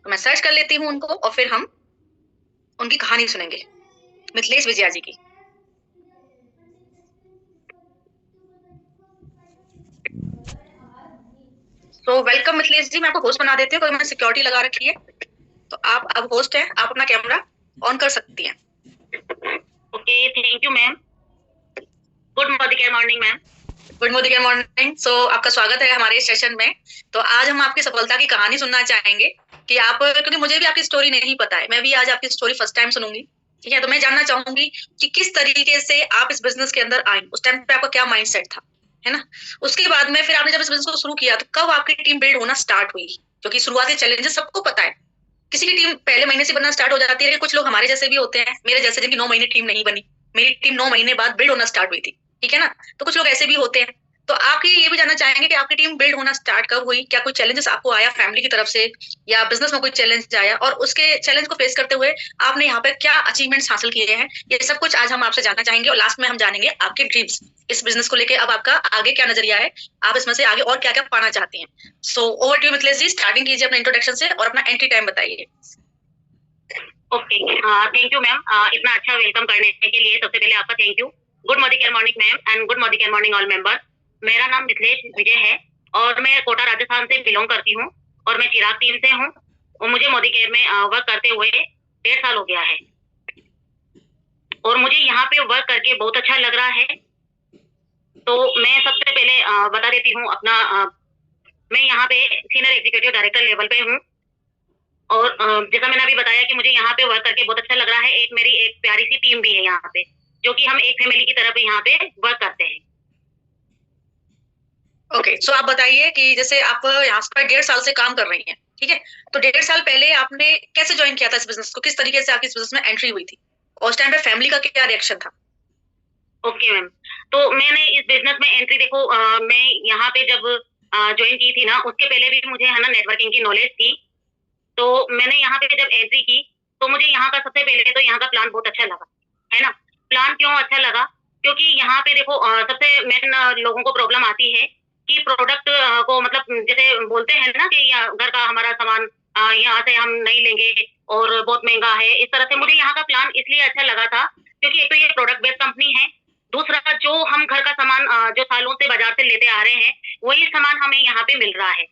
तो मैं सर्च कर लेती हूँ उनको और फिर हम उनकी कहानी सुनेंगे, मिथिलेश विजया जी की। तो वेलकम मिथिलेश जी, मैं आपको होस्ट बना देती हूँ, क्योंकि मैंने सिक्योरिटी लगा रखी है। तो आप अब होस्ट हैं, आप अपना कैमरा ऑन कर सकती हैं। Okay, thank you ma'am. Good morning ma'am. Good morning morning. So आपका स्वागत है हमारे इस सेशन में। तो आज हम आपकी सफलता की कहानी सुनना चाहेंगे कि आप, क्योंकि मुझे भी आपकी स्टोरी नहीं पता है, मैं भी आज आपकी स्टोरी फर्स्ट टाइम सुनूंगी। ठीक है, तो मैं जानना चाहूंगी कि किस तरीके से आप इस बिजनेस के अंदर आई, उस टाइम पे आपका क्या माइंडसेट था, है ना। उसके बाद में फिर आपने जब इस बिजनेस को शुरू किया तो कब आपकी टीम बिल्ड होना स्टार्ट हुई, क्योंकि शुरुआती चैलेंजेस सबको पता है। किसी की टीम पहले महीने से बनना स्टार्ट हो जाती है, लेकिन कुछ लोग हमारे जैसे भी होते हैं, मेरे जैसे, जिनकी 9 महीने टीम नहीं बनी। मेरी टीम 9 महीने बाद बिल्ड होना स्टार्ट हुई थी। ठीक है ना। तो कुछ लोग ऐसे भी होते हैं। तो आपकी ये भी जानना चाहेंगे कि आपकी टीम बिल्ड होना स्टार्ट कब हुई, क्या कोई चैलेंजेस आपको आया फैमिली की तरफ से, या बिजनेस में कोई चैलेंज आया, और उसके चैलेंज को फेस करते हुए आपने यहाँ पे क्या अचीवमेंट्स हासिल किए हैं। ये सब कुछ आज हम आपसे जानना चाहेंगे, और लास्ट में हम जानेंगे आपके ड्रीम्स, इस बिजनेस को लेके अब आपका आगे क्या नजरिया है, आप इसमें से आगे और क्या क्या पाना चाहती हैं। So over to you Mithilesh ji, starting कीजिए अपने इंट्रोडक्शन से और अपना एंट्री टाइम बताइए। Okay, thank you ma'am. इतना अच्छा वेलकम करने के लिए सबसे पहले आपका thank you. Good morning ma'am and good morning all member. मेरा नाम मिथिलेश विजय है और मैं कोटा राजस्थान से बिलोंग करती हूँ और मैं चिराग टीम से हूँ और मुझे मोदी केयर में वर्क करते हुए 1.5 साल हो गया है और मुझे यहाँ पे वर्क करके बहुत अच्छा लग रहा है। तो मैं सबसे पहले बता देती हूँ अपना मैं यहाँ पे सीनियर एग्जीक्यूटिव डायरेक्टर लेवल पे हूँ और जैसा मैंने अभी बताया कि मुझे यहाँ पे वर्क करके बहुत अच्छा लग रहा है। एक मेरी एक प्यारी सी टीम भी है यहाँ पे, जो कि हम एक फैमिली की तरह पे यहाँ पे वर्क करते हैं। ओके, सो आप बताइए कि जैसे आप यहाँ पर 1.5 साल से काम कर रही हैं, ठीक है। तो 1.5 साल पहले आपने कैसे ज्वाइन किया था इस बिजनेस को, किस तरीके से आपकी इस बिजनेस में एंट्री हुई थी, और उस टाइम पे फैमिली का क्या रिएक्शन था। ओके मैम, तो मैंने इस बिजनेस में एंट्री देखो, मैं यहाँ पे जब ज्वाइन की थी ना, उसके पहले भी मुझे है ना नेटवर्किंग की नॉलेज थी। तो मैंने यहाँ पे जब एंट्री की तो मुझे यहाँ का सबसे पहले तो यहाँ का प्लान बहुत अच्छा लगा, है ना। प्लान क्यों अच्छा लगा, क्योंकि यहाँ पे देखो सबसे मेन लोगों को प्रॉब्लम आती है कि प्रोडक्ट को मतलब जैसे बोलते हैं ना कि घर का हमारा सामान यहाँ से हम नहीं लेंगे और बहुत महंगा है। इस तरह से मुझे यहाँ का प्लान इसलिए अच्छा लगा था क्योंकि एक तो ये प्रोडक्ट बेस्ड कंपनी है, दूसरा जो हम घर का सामान जो सालों से बाजार से लेते आ रहे हैं वही सामान हमें यहाँ पे मिल रहा है।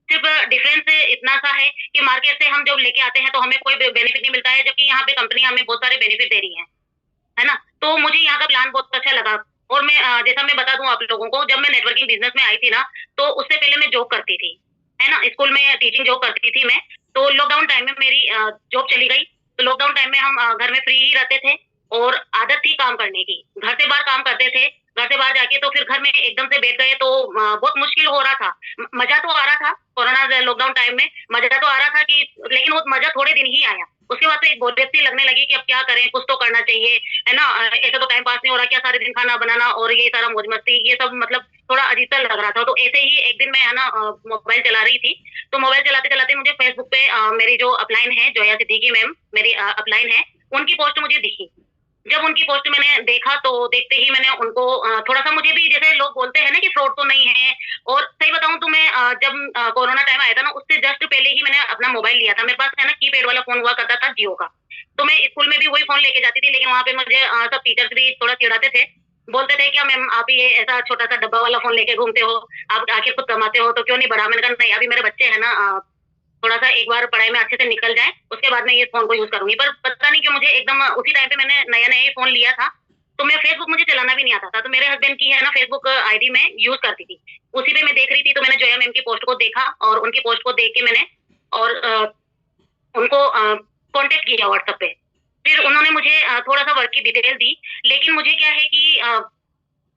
सिर्फ डिफरेंस इतना सा है कि मार्केट से हम जब लेके आते हैं तो हमें कोई बेनिफिट नहीं मिलता है, जबकि यहाँ पे कंपनी हमें बहुत सारे बेनिफिट दे रही है ना। तो मुझे यहाँ का प्लान बहुत अच्छा लगा। और मैं जैसा मैं बता दूं आप लोगों को, जब मैं नेटवर्किंग बिजनेस में आई थी ना, तो उससे पहले मैं जॉब करती थी, है ना। स्कूल में टीचिंग जॉब करती थी मैं। तो लॉकडाउन टाइम में मेरी जॉब चली गई। तो लॉकडाउन टाइम में हम घर में फ्री ही रहते थे और आदत थी काम करने की, घर से बाहर काम करते थे। घर से बाहर जाके तो फिर घर में एकदम से बैठ गए तो बहुत मुश्किल हो रहा था। मजा तो आ रहा था कोरोना लॉकडाउन टाइम में, मजा तो आ रहा था कि, लेकिन वो मजा थोड़े दिन ही आया। उसके बाद तो एक बोरियत सी लगने लगी कि अब क्या करें, कुछ तो करना चाहिए, है ना। ऐसा तो टाइम पास नहीं हो रहा, क्या सारे दिन खाना बनाना और ये सारा मौज मस्ती, ये सब मतलब थोड़ा अजीब सा लग रहा था। तो ऐसे ही एक दिन मैं है ना मोबाइल चला रही थी। तो मोबाइल चलाते चलाते मुझे फेसबुक पे मेरी जो अपलाइन है, जोया सिद्दीकी मैम मेरी अपलाइन है, उनकी पोस्ट मुझे दिखी। जब उनकी पोस्ट मैंने देखा तो देखते ही मैंने उनको थोड़ा सा, मुझे भी जैसे लोग बोलते हैं ना कि फ्रॉड तो नहीं है। और सही बताऊं तो मैं जब कोरोना टाइम आया था ना, उससे जस्ट पहले ही मैंने अपना मोबाइल लिया था। मेरे पास है ना कीपैड वाला फोन हुआ करता था जियो का। तो मैं स्कूल में भी वही फोन लेके जाती थी, लेकिन वहां पे मुझे सब टीचर्स भी थोड़ा चिढ़ाते थे, बोलते थे क्या मैम आप ये ऐसा छोटा सा डब्बा वाला फोन लेके घूमते हो, आप आखिर खुद कमाते हो तो क्यों नहीं बढ़ा। मैंने कहा नहीं, अभी मेरे बच्चे है ना थोड़ा सा एक बार पढ़ाई में अच्छे से निकल जाए, उसके बाद मैं ये फोन को यूज करूंगी। पर पता नहीं क्यों मुझे एकदम उसी टाइम पे मैंने नया नया ही फोन लिया था। तो मैं फेसबुक मुझे चलाना भी नहीं आता था, तो मेरे हस्बैंड की है ना फेसबुक आईडी में यूज करती थी, उसी पे मैं देख रही थी। तो मैंने जोया मैम की पोस्ट को देखा और उनकी पोस्ट को देख के मैंने और उनको कांटेक्ट किया व्हाट्सएप पे। फिर उन्होंने मुझे थोड़ा सा वर्क की डिटेल दी, लेकिन मुझे क्या है कि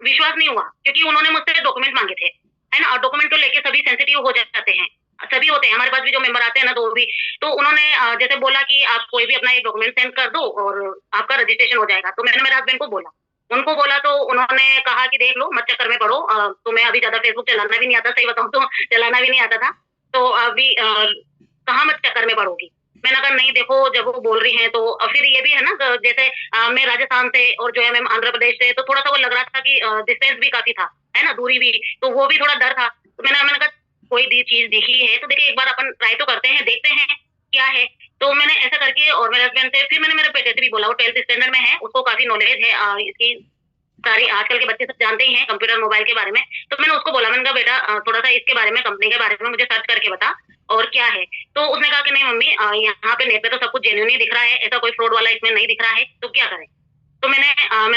विश्वास नहीं हुआ, क्योंकि उन्होंने मुझसे डॉक्यूमेंट मांगे थे, है ना। और डॉक्यूमेंट तो लेके सभी सेंसिटिव हो जाते हैं, सभी होते हैं, हमारे पास भी जो मेंबर आते हैं ना तो भी। तो उन्होंने जैसे बोला कि आप कोई भी अपना एक डॉक्यूमेंट सेंड कर दो और आपका रजिस्ट्रेशन हो जाएगा। तो मैंने मेरे हस्बैंड को बोला, उनको बोला तो उन्होंने कहा कि देख लो, मत चक्कर में पड़ो। तो मैं अभी ज्यादा फेसबुक चलाना भी नहीं आता, सही बताऊं तो चलाना भी नहीं आता था। तो अभी कहाँ मत चक्कर में पड़ोगी। मैंने कहा नहीं देखो, जब वो बोल रही हैं तो फिर ये भी है ना जैसे मैं राजस्थान से और जो है मैम आंध्र प्रदेश से, तो थोड़ा सा वो लग रहा था कि डिस्टेंस भी काफी था, है ना, दूरी भी, तो वो भी थोड़ा डर था। तो मैंने मैंने कहा कोई दी चीज दिखी है तो देखिए एक बार अपन ट्राई तो करते हैं, देखते हैं क्या है। तो मैंने ऐसा करके और मेरे हस्बैंड से, फिर मैंने मेरे बेटे से भी बोला, वो 12th स्टैंडर्ड में है, उसको काफी नॉलेज है इसकी, सारी आजकल के बच्चे सब जानते ही हैं कंप्यूटर मोबाइल के बारे में। तो मैंने उसको बोला, मैंने कहा बेटा थोड़ा सा इसके बारे में, कंपनी के बारे में मुझे सर्च करके बता और क्या है। तो उसने कहा कि नहीं मम्मी, यहाँ पे नेट पे तो सब कुछ जेन्युइन ही दिख रहा है, ऐसा कोई फ्रॉड वाला इसमें नहीं दिख रहा है, तो क्या करें। तो मैंने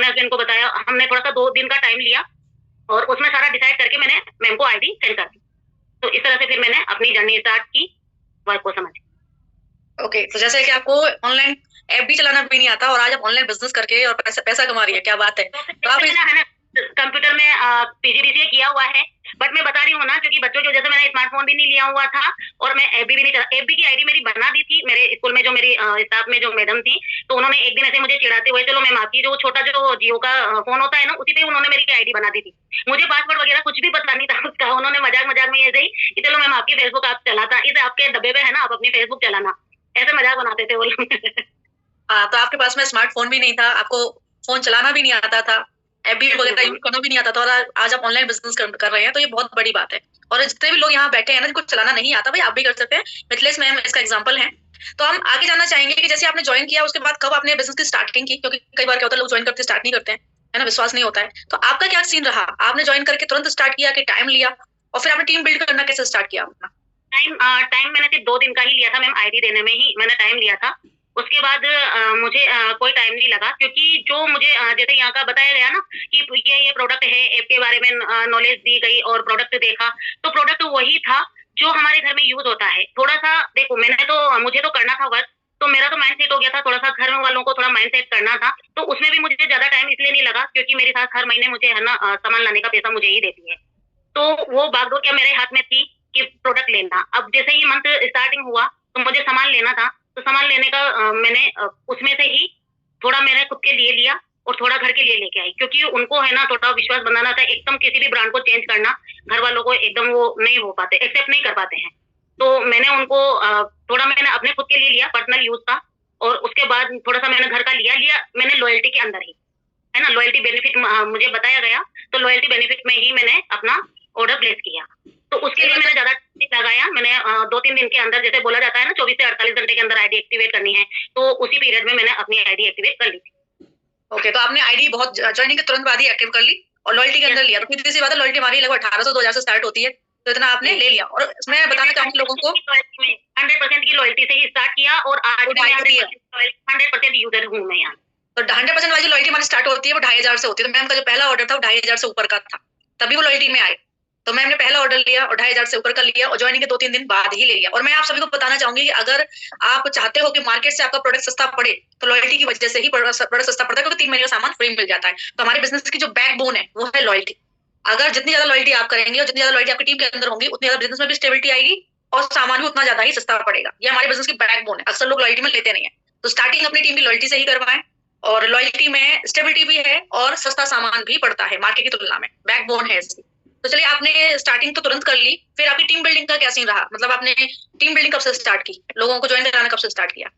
हस्बैंड को बताया, हमने थोड़ा सा 2 दिन का टाइम लिया और उसमें सारा डिसाइड करके मैंने मैम को आईडी सेंड कर दी। तो इस तरह से फिर मैंने अपनी जर्नी स्टार्ट की वर्क को समझ। ओके, तो जैसे कि आपको ऑनलाइन ऐप भी चलाना भी नहीं आता और आज आप ऑनलाइन बिजनेस करके और पैसा पैसा कमा रही है, क्या बात है। तो आप मैंने है ना कंप्यूटर में पीजीडीसीए किया हुआ है, बट मैं बता रही हूँ ना, क्योंकि बच्चों की वजह से मैंने स्मार्टफोन भी नहीं लिया हुआ था और मैं एफबी भी नहीं चला। एफबी की आईडी मेरी बना दी थी मेरे स्कूल में, जो मेरी स्टाफ में जो मैडम थी, तो उन्होंने एक दिन ऐसे मुझे चिढ़ाते हुए, चलो मैम आपकी जो छोटा जो जियो का फोन होता है ना, उसी पे उन्होंने मेरी आईडी बना दी थी। मुझे पासवर्ड वगैरह कुछ भी पता नहीं था उसका, उन्होंने मजाक मजाक में ऐसे ही कि चलो मैम आपकी फेसबुक आप चलाता, इसे आपके डब्बे पे है ना, आप अपनी फेसबुक चलाना, ऐसे मजाक बनाते थे वो लोग। हाँ, तो आपके पास में स्मार्टफोन भी नहीं था, आपको फोन चलाना भी नहीं आता था, एफबी वगैरह यूज करना भी नहीं आता था, और आज आप ऑनलाइन बिजनेस कर रहे हैं, तो ये बहुत बड़ी बात है। और जितने भी लोग यहाँ बैठे हैं ना, जिनको चलाना नहीं आता, भाई आप भी कर सकते हैं। मिथिलेश मैम इसका एग्जांपल है। तो हम आगे जानना चाहेंगे कि जैसे आपने ज्वाइन किया, उसके बाद कब आपने बिजनेस की स्टार्टिंग की, क्योंकि कई बार क्या होता है, लोग ज्वाइन करते स्टार्ट नहीं करते हैं, है ना, विश्वास नहीं होता है। तो आपका क्या सीन रहा, आपने ज्वाइन करके तुरंत स्टार्ट किया कि टाइम लिया, और फिर आपने टीम बिल्ड करना कैसे स्टार्ट किया अपना। टाइम मैंने सिर्फ 2 दिन का ही लिया था मैम, आईडी देने में ही मैंने टाइम लिया था। उसके बाद मुझे कोई टाइम नहीं लगा, क्योंकि जो मुझे जैसे यहाँ का बताया गया ना कि ये प्रोडक्ट है, ऐप के बारे में नॉलेज दी गई और प्रोडक्ट देखा, तो प्रोडक्ट वही था जो हमारे घर में यूज होता है। थोड़ा सा देखो, मुझे तो करना था वर्क, तो मेरा तो माइंड सेट हो गया था, थोड़ा सा घर वालों को थोड़ा माइंड सेट करना था, तो उसमें भी मुझे ज्यादा टाइम इसलिए नहीं लगा क्योंकि मेरी सास हर महीने मुझे है ना सामान लाने का पैसा मुझे ही देती है। तो वो बागडोर क्या मेरे हाथ में थी कि प्रोडक्ट लेना। अब जैसे ही मंथ स्टार्टिंग हुआ तो मुझे सामान लेना था, तो सामान लेने का मैंने उसमें से ही थोड़ा मैंने खुद के लिए लिया और थोड़ा घर के लिए लेके आई, क्योंकि उनको है ना थोड़ा विश्वास बनाना था। एकदम किसी भी ब्रांड को चेंज करना घर वालों को एकदम वो नहीं हो पाते, एक्सेप्ट नहीं कर पाते हैं। तो मैंने उनको थोड़ा मैंने अपने खुद के लिए लिया, पर्सनल यूज का, और उसके बाद थोड़ा सा मैंने घर का लिया लिया मैंने लॉयल्टी के अंदर ही, है ना, लॉयल्टी बेनिफिट मुझे बताया गया, तो लॉयल्टी बेनिफिट में ही मैंने अपना ऑर्डर प्लेस किया। तो उसके लिए मैंने ज्यादा लगाया, मैंने 2-3 दिन के अंदर, जैसे बोला जाता है ना 24 से 48 घंटे के अंदर आईडी एक्टिवेट करनी है, तो उसी पीरियड में मैंने अपनी आईडी एक्टिवेट कर ली थी। ओके, तो आपने आईडी बहुत ज्वाइनिंग के तुरंत बाद ही एक्टिव कर ली और लॉयल्टी के अंदर लिया, तो फिर सी बात है, लॉयल्टी हमारी लगभग 1800-2000 से स्टार्ट होती है, तो इतना आपने ले लिया। और मैं बताना चाहूंगी लोगों को 100% की लॉयल्टी से ही स्टार्ट किया और आज भी 100% यूजर हूँ मैं यहाँ। तो 100% वाली लॉयल्टी हमारी स्टार्ट होती है, वो 2500 से होती है। तो मैम का जो पहला ऑर्डर था वो 2500 से ऊपर का था, तभी वो लॉयल्टी में आए। तो मैंने पहला ऑर्डर लिया और 2500 से ऊपर का लिया और ज्वाइनिंग के 2-3 दिन बाद ही ले लिया। और मैं आप सभी को बताना चाहूंगी कि अगर आप चाहते हो कि मार्केट से आपका प्रोडक्ट सस्ता पड़े, तो लॉयल्टी की वजह से ही प्रोडक्ट सस्ता पड़ता है, क्योंकि 3 महीने का सामान फ्री मिल जाता है। तो हमारे बिजनेस की जो बैकबोन है वो है लॉयल्टी। अगर जितनी ज्यादा लॉयल्टी आप करेंगे और जितनी ज्यादा लॉयल्टी आपकी टीम के अंदर होंगी, उतनी ज्यादा बिजनेस में भी स्टेबिलिटी आएगी और सामान भी उतना ज्यादा ही सस्ता पड़ेगा। ये हमारे बिजनेस की बैकबोन है, अक्सर लोग लॉयल्टी में लेते नहीं है। तो स्टार्टिंग अपनी टीम की लॉयल्टी से ही करवाएं, और लॉयल्टी में स्टेबिलिटी भी है और सस्ता सामान भी पड़ता है मार्केट की तुलना में, बैकबोन है इसकी। तो चलिए, आपने स्टार्टिंग तो तुरंत कर ली, फिर आपकी टीम बिल्डिंग का क्या सीन रहा, मतलब आपने टीम बिल्डिंग कब से स्टार्ट की, लोगों को ज्वाइन कराना कब से स्टार्ट किया।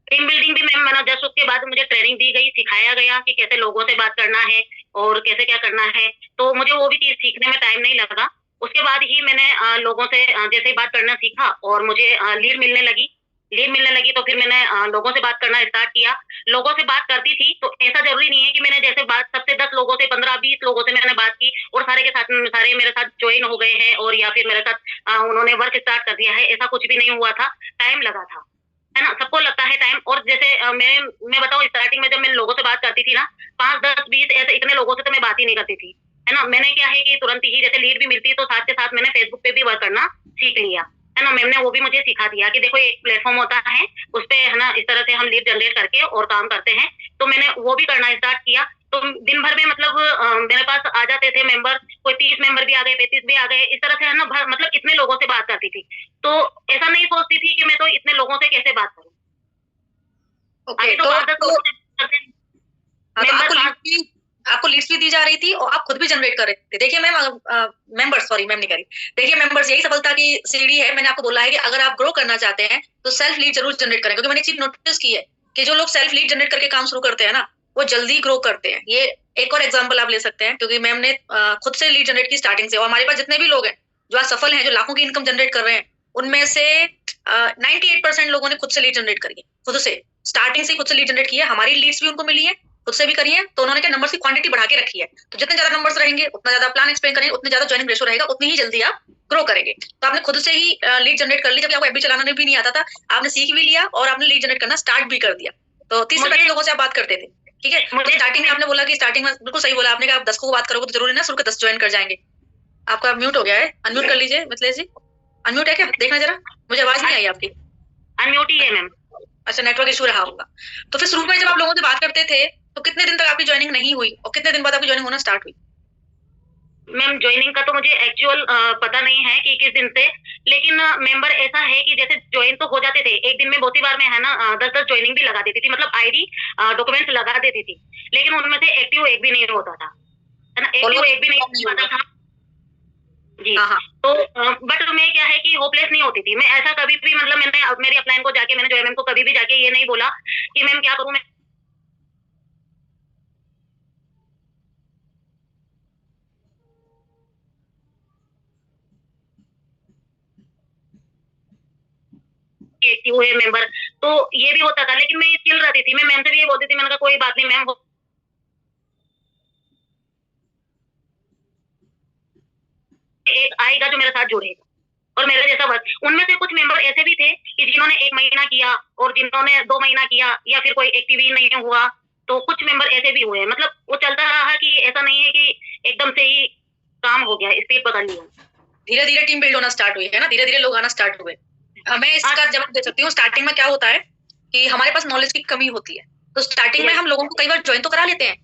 टीम बिल्डिंग भी मैम जस्ट उसके बाद मुझे ट्रेनिंग दी गई, सिखाया गया कि कैसे लोगों से बात करना है और कैसे क्या करना है, तो मुझे वो भी चीज सीखने में टाइम नहीं लगा। उसके बाद ही मैंने लोगों से जैसे बात करना सीखा और मुझे लीड मिलने लगी, तो फिर मैंने लोगों से बात करना स्टार्ट किया। लोगों से बात करती थी, तो ऐसा जरूरी नहीं है कि मैंने जैसे बात सबसे 10 लोगों से 15-20 लोगों से मैंने बात की और सारे मेरे साथ ज्वाइन हो गए हैं और या फिर मेरे साथ उन्होंने वर्क स्टार्ट कर दिया है, ऐसा कुछ भी नहीं हुआ था। टाइम लगा था, है ना, सबको लगता है टाइम। और जैसे मैं बताऊं, स्टार्टिंग में जब मैं लोगों से बात करती थी ना, 5-10-20 ऐसे इतने लोगों से तो मैं बात ही नहीं करती थी, है ना। मैंने क्या है कि तुरंत ही जैसे लीड भी मिलती है, तो साथ के साथ मैंने फेसबुक पे भी वर्क करना सीख लिया, है ना। मैम ने वो भी मुझे सिखा दिया कि देखो एक प्लेटफॉर्म होता है, उस पे है ना इस तरह से हम लीड जनरेट करके और काम करते हैं। तो मैंने वो भी करना स्टार्ट किया। तो दिन भर में मतलब मेरे पास आ जाते थे मेंबर, कोई 30 मेंबर भी आ गए, 35 भी आ गए, इस तरह से है ना, मतलब इतने लोगों से बात करती थी। तो ऐसा नहीं सोचती थी कि मैं तो इतने लोगों से कैसे बात करूं। ओके, तो आपको लीड्स भी दी जा रही थी और आप खुद भी जनरेट कर रहे थे। देखिए मैम, मेंबर्स, सॉरी मैम नहीं करी, देखिए मेंबर्स, यही सफलता की सीढ़ी है। मैंने आपको बोला है कि अगर आप ग्रो करना चाहते हैं तो सेल्फ लीड जरूर जनरेट करें, क्योंकि मैंने चीज नोटिस की है कि जो लोग सेल्फ लीड जनरेट करके काम शुरू करते हैं ना, वो जल्दी ग्रो करते हैं। ये एक और एग्जाम्पल आप ले सकते हैं, क्योंकि मैम ने खुद से लीड जनरेट की स्टार्टिंग से, और हमारे पास जितने भी लोग हैं जो आज सफल हैं, जो लाखों की इनकम जनरेट कर रहे हैं, उनमें से 98% लोगों ने खुद से लीड जनरेट करी है, खुद से स्टार्टिंग से खुद से लीड जनरेट की है। हमारी लीड्स भी उनको मिली है, खुद से भी करी है। तो उन्होंने क्या नंबर्स की क्वांटिटी बढ़ा के रखी है। तो जितने ज्यादा नंबर्स रहेंगे, उतना ज्यादा प्लान एक्सप्लेन करेंगे, उतने ज्यादा ज्वाइनिंग रेशो रहेगा, उतनी ही जल्दी आप ग्रो करेंगे। तो आपने खुद से ही लीड जनरेट कर ली, जबकि आपको एफबी चलाना भी नहीं आता था, आपने सीख भी लिया और आपने लीड जनरेट करना स्टार्ट भी कर दिया। तो 30 से 35 लोगों से आप बात करते थे, ठीक है। मुझे स्टार्टिंग में आपने बोला कि स्टार्टिंग में बिल्कुल सही बोला आपने, कि आप 10 को बात करोगे तो जरूरी ना शुरू के 10 ज्वाइन कर जाएंगे। आपका म्यूट हो गया है, अनम्यूट कर लीजिए मिथिलेश जी। अनम्यूट है क्या, देखना जरा, मुझे आवाज नहीं आई आपकी। अनम्यूट ही है मैम। अच्छा, नेटवर्क इशू रहा होगा। तो फिर शुरू में जब आप लोगों से बात करते थे तो कितने दिन तक आपकी ज्वाइनिंग नहीं हुई और कितने दिन बाद आपकी ज्वाइनिंग होना स्टार्ट हुई? मैम ज्वाइनिंग का तो मुझे एक्चुअल पता नहीं है कि किस दिन से, लेकिन मेंबर ऐसा है कि जैसे ज्वाइन तो हो जाते थे एक दिन में, बहुत ही बार में है ना 10-10 ज्वाइनिंग भी लगा देती थी, मतलब आईडी डॉक्यूमेंट्स लगा देती थी, लेकिन उनमें से एक्टिव एक भी नहीं होता था, है ना, एक्टिव एक भी नहीं होता था जी। तो बट मैं क्या है कि होपलेस नहीं होती थी मैं, ऐसा कभी भी मतलब मैंने मेरी अपलाइन को जाके मैंने जो मैम को कभी भी जाके ये नहीं बोला कि मैम क्या करूं मैं, एक्टिव है मेंबर। तो ये भी होता था, लेकिन मैं चिल रहती थी, मैं मैम से भी ये बोलती थी, मैंने कहा कोई बात नहीं मैम, एक आएगा जो मेरे साथ जुड़ेगा और मेरे जैसा वर्क। उनमें से कुछ मेंबर ऐसे भी थे कि जिन्होंने 1 महीना किया और जिन्होंने 2 महीना किया, या फिर कोई एक्टिव ही नहीं हुआ। तो कुछ मेंबर ऐसे भी हुए, मतलब वो चलता रहा कि ऐसा नहीं है कि एकदम से ही काम हो गया, स्पीड पकड़ लिया। धीरे धीरे टीम बिल्ड होना स्टार्ट हुई है ना, धीरे धीरे लोग आना स्टार्ट हुए। मैं इसका जवाब दे सकती हूँ। स्टार्टिंग में क्या होता है कि हमारे पास नॉलेज की कमी होती है, तो स्टार्टिंग में हम लोगों को कई बार ज्वाइन तो करा लेते हैं,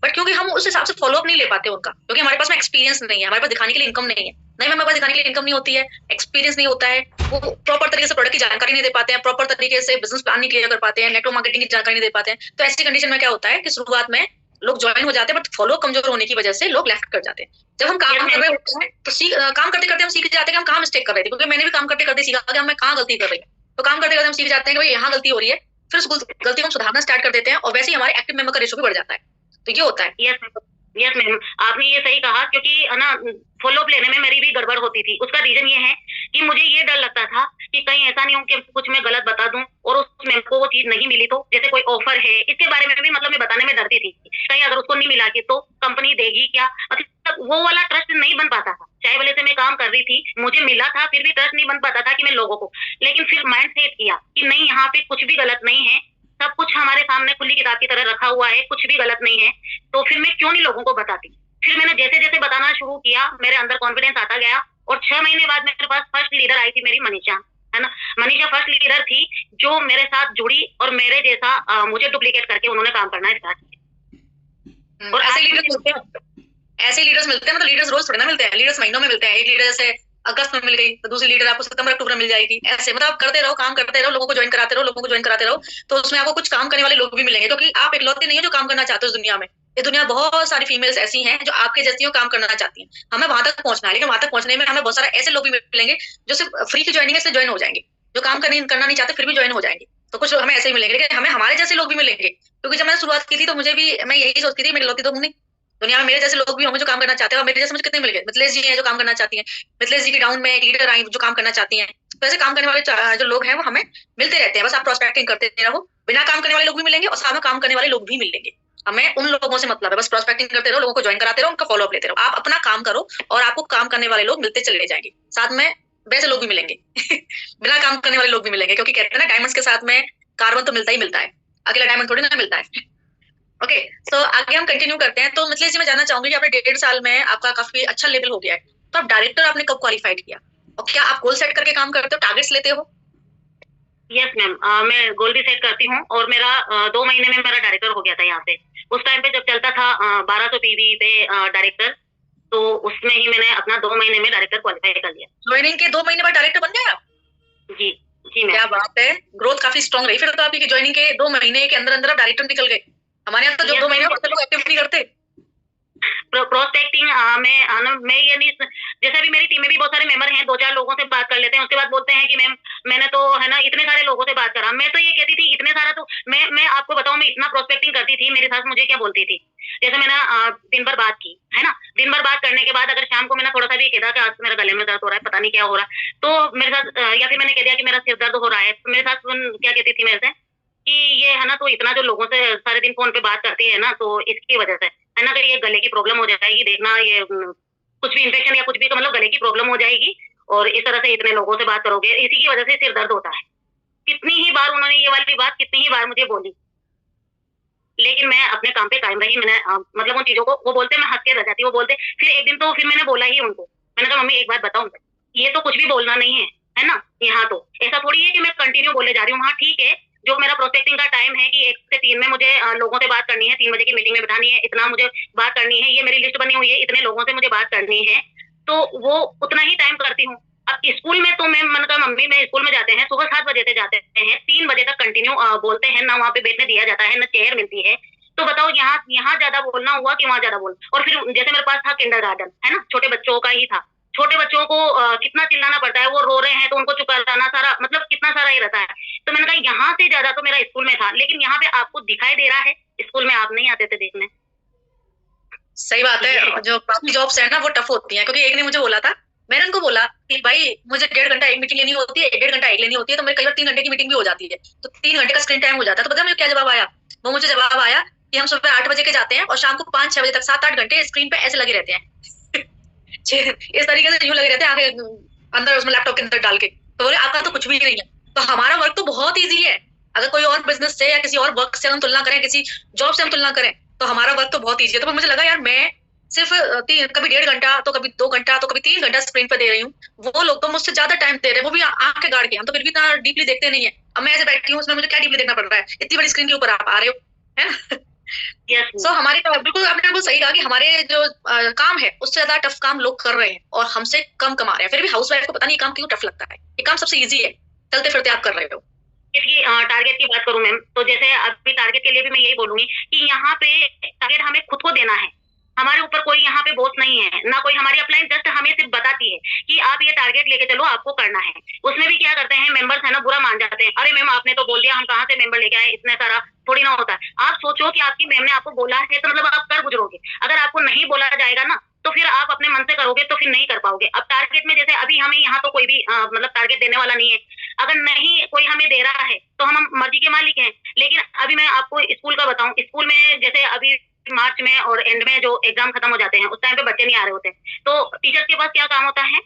बट क्योंकि हम उस हिसाब से फॉलोअप नहीं ले पाते उनका, क्योंकि हमारे पास में एक्सपीरियंस नहीं है, हमारे पास दिखाने के लिए इनकम नहीं है। नहीं, हमारे पास दिखाने के लिए इनकम नहीं होती है, एक्सपीरियंस नहीं होता है, वो प्रॉपर तरीके से प्रोडक्ट की जानकारी नहीं दे पाते हैं, प्रॉपर तरीके से बिजनेस प्लान नहीं क्लियर कर पाते हैं, नेटवर्क मार्केटिंग की जानकारी नहीं दे पाते हैं। तो ऐसी कंडीशन में क्या होता है कि शुरुआत में लोग ज्वाइन हो जाते हैं, बट फॉलो कमजोर होने की वजह से लोग लेफ्ट कर जाते हैं। जब हम काम कर रहे होते हैं तो काम करते करते हम सीख जाते हैं कि हम कहाँ मिस्टेक कर रहे थे, क्योंकि मैंने भी काम करते करते सीखा कि हम मैं कहाँ गलती कर रही हूँ। तो काम करते करते हम सीख जाते हैं कि भाई यहाँ गलती हो रही है, फिर उस गलती को हम सुधारना स्टार्ट कर देते हैं, और वैसे ही हमारे एक्टिव मेंबर का रेशो भी बढ़ जाता है। तो ये होता है। यस मैम, आपने ये सही कहा, क्योंकि है ना फॉलोअप लेने में मेरी भी गड़बड़ होती थी। उसका रीजन ये है कि मुझे ये डर लगता था कि कहीं ऐसा नहीं हो कि कुछ मैं गलत बता दूं और उस मैम को वो चीज नहीं मिली, तो जैसे कोई ऑफर है इसके बारे में भी मतलब मैं बताने में डरती थी, कहीं अगर उसको नहीं मिला कि तो कंपनी देगी क्या, मतलब वो वाला ट्रस्ट नहीं बन पाता था। चाय वाले से मैं काम कर रही थी, मुझे मिला था, फिर भी ट्रस्ट नहीं बन पाता था कि मैं लोगों को, लेकिन फिर माइंड सेट किया कि नहीं यहाँ पे कुछ भी गलत नहीं है, सब कुछ हमारे सामने खुली किताब की तरह रखा हुआ है, कुछ भी गलत नहीं है, तो फिर मैं क्यों नहीं लोगों को बताती। फिर मैंने जैसे जैसे बताना शुरू किया, मेरे अंदर कॉन्फिडेंस आता गया, और 6 महीने बाद मेरे पास फर्स्ट लीडर आई थी मेरी मनीषा, है ना। मनीषा फर्स्ट लीडर थी जो मेरे साथ जुड़ी और मेरे जैसा मुझे डुप्लीकेट करके उन्होंने काम करना स्टार्ट किया। और ऐसे लीडर्स मिलते हैं, ऐसे लीडर्स मिलते हैं, मतलब लीडर्स रोज थोड़ी ना मिलते हैं, लीडर्स महीनों में मिलते हैं। एक लीडर जैसे अगस्त में मिल गई तो दूसरी लीडर आपको सितंबर अक्टूबर में मिल जाएगी। ऐसे मतलब आप करते रहो, काम करते रहो, लोगों को ज्वाइन कराते रहो, लोगों को ज्वाइन कराते रहो, तो उसमें आपको कुछ काम करने वाले लोग भी मिलेंगे, क्योंकि आप इकलौते नहीं हो जो काम करना चाहते हो इस दुनिया में। ये दुनिया बहुत सारी फीमेल्स ऐसी हैं जो आपके जैसी हो, काम करना चाहती हैं। हमें वहां तक पहुंचना है, लेकिन वहां तक पहुंचने में हमें बहुत सारे ऐसे लोग भी मिलेंगे जो सिर्फ फ्री की ज्वाइनिंग से ज्वाइन हो जाएंगे, जो काम करना नहीं चाहते फिर भी ज्वाइन हो जाएंगे। तो कुछ लोग हमें ऐसे ही मिलेंगे, लेकिन हमें हमारे जैसे लोग भी मिलेंगे, क्योंकि जब मैंने शुरुआत की थी तो मुझे भी, मैं यही सोचती थी मैं इकलौती तो हूँ नहीं, दुनिया में मेरे जैसे लोग भी होंगे जो काम करना चाहते हैं। और मेरे जैसे मुझे कितने मिल गए, मिथिलेश जी हैं जो काम करना चाहती हैं, मिथिलेश जी की डाउन में एक लीडर आई जो काम करना चाहती हैं। तो ऐसे काम करने वाले जो लोग हैं वो हमें मिलते रहते हैं, बस आप प्रोस्पेक्टिंग करते रहो। बिना काम करने वाले लोग भी मिलेंगे और साथ में काम करने वाले लोग भी मिलेंगे, हमें उन लोगों से मतलब है, बस प्रोस्पेक्टिंग करते रहो, लोगों को ज्वाइन कराते रहो, उनका फॉलोअप लेते रहो। आप अपना काम करो और आपको काम करने वाले लोग मिलते चले जाएंगे, साथ में वैसे लोग भी मिलेंगे बिना काम करने वाले लोग भी मिलेंगे, क्योंकि कहते हैं ना डायमंड्स के साथ में कार्बन तो मिलता ही मिलता है, अकेला डायमंड थोड़ी ना मिलता है। ओके, तो आगे हम कंटिन्यू करते हैं। तो मिथिलेश जी, मैं जानना चाहूंगी कि आपने 1.5 साल में आपका काफी अच्छा लेवल हो गया है, तो आप डायरेक्टर आपने कब क्वालिफाइड किया, और क्या आप गोल सेट करके काम करते हो, टारगेट्स लेते हो? यस मैम, मैं गोल भी सेट करती हूँ, और मेरा 2 महीने में मेरा डायरेक्टर हो गया था यहाँ पे। उस टाइम पे जब चलता था 1200 पीवी पे डायरेक्टर, तो उसमें ही मैंने अपना 2 महीने में डायरेक्टर क्वालिफाई कर लिया। ज्वाइनिंग के 2 महीने बाद डायरेक्टर बन गए आप? जी जी मैम, क्या बात है, ग्रोथ काफी स्ट्रॉन्ग रही फिर तो आपकी, ज्वाइनिंग के 2 महीने के अंदर अंदर आप डायरेक्टर निकल गए। हमारे यहाँ तो जो 2 महीने में लोग एक्टिव नहीं करते। प्रोस्पेक्टिंग मैं ये नहीं, जैसे अभी मेरी टीम में भी बहुत सारे मेंबर हैं, 2-4 लोगों से बात कर लेते हैं, उसके बाद बोलते हैं कि मैम मैंने तो है ना इतने सारे लोगों से बात करा। मैं तो ये कहती थी इतने सारा तो मैं आपको बताऊं, मैं इतना प्रोस्पेक्टिंग करती थी, मेरी सास मुझे क्या बोलती थी, जैसे मैंने दिन भर बात की, है ना। दिन भर बात करने के बाद अगर शाम को मैंने थोड़ा सा भी कह दिया कि आज मेरा गले में दर्द हो रहा है, पता नहीं क्या हो रहा है, तो मेरे साथ या फिर मैंने कह दिया कि मेरा सिर दर्द हो रहा है, तो मेरे साथ क्या कहती थी मेरे से कि ये है ना, तो इतना जो लोगों से सारे दिन फोन पे बात करती है ना, तो इसकी वजह से है ना, कि ये गले की प्रॉब्लम हो जाएगी, देखना ये कुछ भी इन्फेक्शन या कुछ भी, तो मतलब गले की प्रॉब्लम हो जाएगी, और इस तरह से इतने लोगों से बात करोगे, इसी की वजह से सिर दर्द होता है। कितनी ही बार उन्होंने ये वाली बात कितनी ही बार मुझे बोली, लेकिन मैं अपने काम पे कायम रही। मैंने मतलब उन चीजों को, वो बोलते मैं हंस के रह जाती, वो बोलते फिर एक दिन तो फिर मैंने बोला ही उनको, मैंने कहा मम्मी एक बात बताऊं, ये तो कुछ भी बोलना नहीं है ना, यहाँ तो ऐसा थोड़ी है कि मैं कंटिन्यू बोले जा रही हूँ। हाँ ठीक है, जो मेरा प्रोस्पेक्टिंग का टाइम है कि 1 से 3 में मुझे लोगों से बात करनी है, 3 बजे की मीटिंग में बिठानी है, इतना मुझे बात करनी है, ये मेरी लिस्ट बनी हुई है, इतने लोगों से मुझे बात करनी है, तो वो उतना ही टाइम करती हूँ। अब स्कूल में तो मैंने कहा मम्मी मैं स्कूल में जाते हैं सुबह 7 बजे से जाते हैं, 3 बजे तक कंटिन्यू बोलते हैं ना, वहाँ पे बैठने दिया जाता है ना चेयर मिलती है, तो बताओ यहाँ यहाँ ज्यादा बोलना हुआ कि वहां ज्यादा बोल। और फिर जैसे मेरे पास था किंडरगार्टन, है ना, छोटे बच्चों का ही था, छोटे बच्चों को कितना चिल्लाना पड़ता है, वो रो रहे हैं तो उनको चुप कराना, सारा मतलब कितना सारा ही रहता है। तो मैंने कहा यहाँ से ज्यादा तो मेरा स्कूल में था, लेकिन यहाँ पे आपको दिखाई दे रहा है, स्कूल में आप नहीं आते थे देखने। सही बात है, जो काफी जॉब्स है ना वो टफ होती हैं, क्योंकि एक ने मुझे बोला था, मैंने उनको बोला कि भाई मुझे 1.5 घंटा एक मीटिंग लेनी होती है, 1.5 घंटा एक लेनी होती है, तो मेरे कई बार 3 घंटे की मीटिंग भी हो जाती है, तो 3 घंटे का स्क्रीन टाइम हो जाता है। तो पता है मुझे क्या जवाब आया? वो मुझे जवाब आया कि हम सुबह 8 बजे के जाते हैं और शाम को 5-6 बजे तक 7-8 घंटे स्क्रीन पे ऐसे लगे रहते हैं। इस तरीके से यूं लगे रहते हैं आंखें अंदर उसमें लैपटॉप के अंदर डाल के। तो बोले आपका तो कुछ भी नहीं है। तो हमारा वर्क तो बहुत ईजी है, अगर कोई और बिजनेस से या किसी और वर्क से हम तुलना करें, किसी जॉब से हम तुलना करें, तो हमारा वर्क तो बहुत ईजी है। तो मुझे लगा यार मैं सिर्फ कभी 1.5 घंटा, तो कभी 2 घंटा, तो कभी 3 घंटा स्क्रीन पे दे रही हूँ, वो लोग तो मुझसे ज्यादा टाइम दे रहे हैं, वो भी आंख के गाड़ के, हम तो फिर भी इतना डीपली देखते नहीं है। अब मैं ऐसे बैठी हूँ, उसमें मुझे क्या डीपली देखना पड़ रहा है, इतनी बड़ी स्क्रीन के ऊपर आप आ रहे हो, है ना। सो हमारे बिल्कुल आपने बिल्कुल सही कहा कि हमारे जो काम है उससे ज्यादा टफ काम लोग कर रहे हैं और हमसे कम कमा रहे हैं, फिर भी हाउसवाइफ को पता नहीं काम क्यों टफ लगता है, ये काम सबसे इजी है, चलते फिरते आप कर रहे हो। की टारगेट की बात करूं मैम, तो जैसे अभी टारगेट के लिए भी मैं यही बोलूंगी कि यहाँ पे टारगेट हमें खुद को देना है, हमारे ऊपर कोई यहाँ पे बॉस नहीं है ना, कोई हमारी अपलाइन जस्ट हमें सिर्फ बताती है कि आप ये टारगेट लेके चलो, आपको करना है। उसमें भी क्या करते हैं मेंबर्स है ना, बुरा मान जाते हैं, अरे मैम आपने तो बोल दिया, हम कहाँ से मेंबर लेके आए, इतने सारा थोड़ी ना होता है। आप सोचो कि आपकी मैम ने आपको बोला है तो मतलब आप कर गुजरोगे, अगर आपको नहीं बोला जाएगा ना तो फिर आप अपने मन से करोगे तो फिर नहीं कर पाओगे। अब टारगेट में जैसे अभी हमें यहाँ तो कोई भी मतलब टारगेट देने वाला नहीं है, अगर नहीं कोई हमें दे रहा है तो हम मर्जी के मालिक हैं। लेकिन अभी मैं आपको स्कूल का बताऊं, स्कूल में जैसे अभी मार्च में और एंड में जो एग्जाम खत्म हो जाते हैं उस टाइम पे बच्चे नहीं आ रहे होते, तो टीचर्स के पास क्या काम होता है,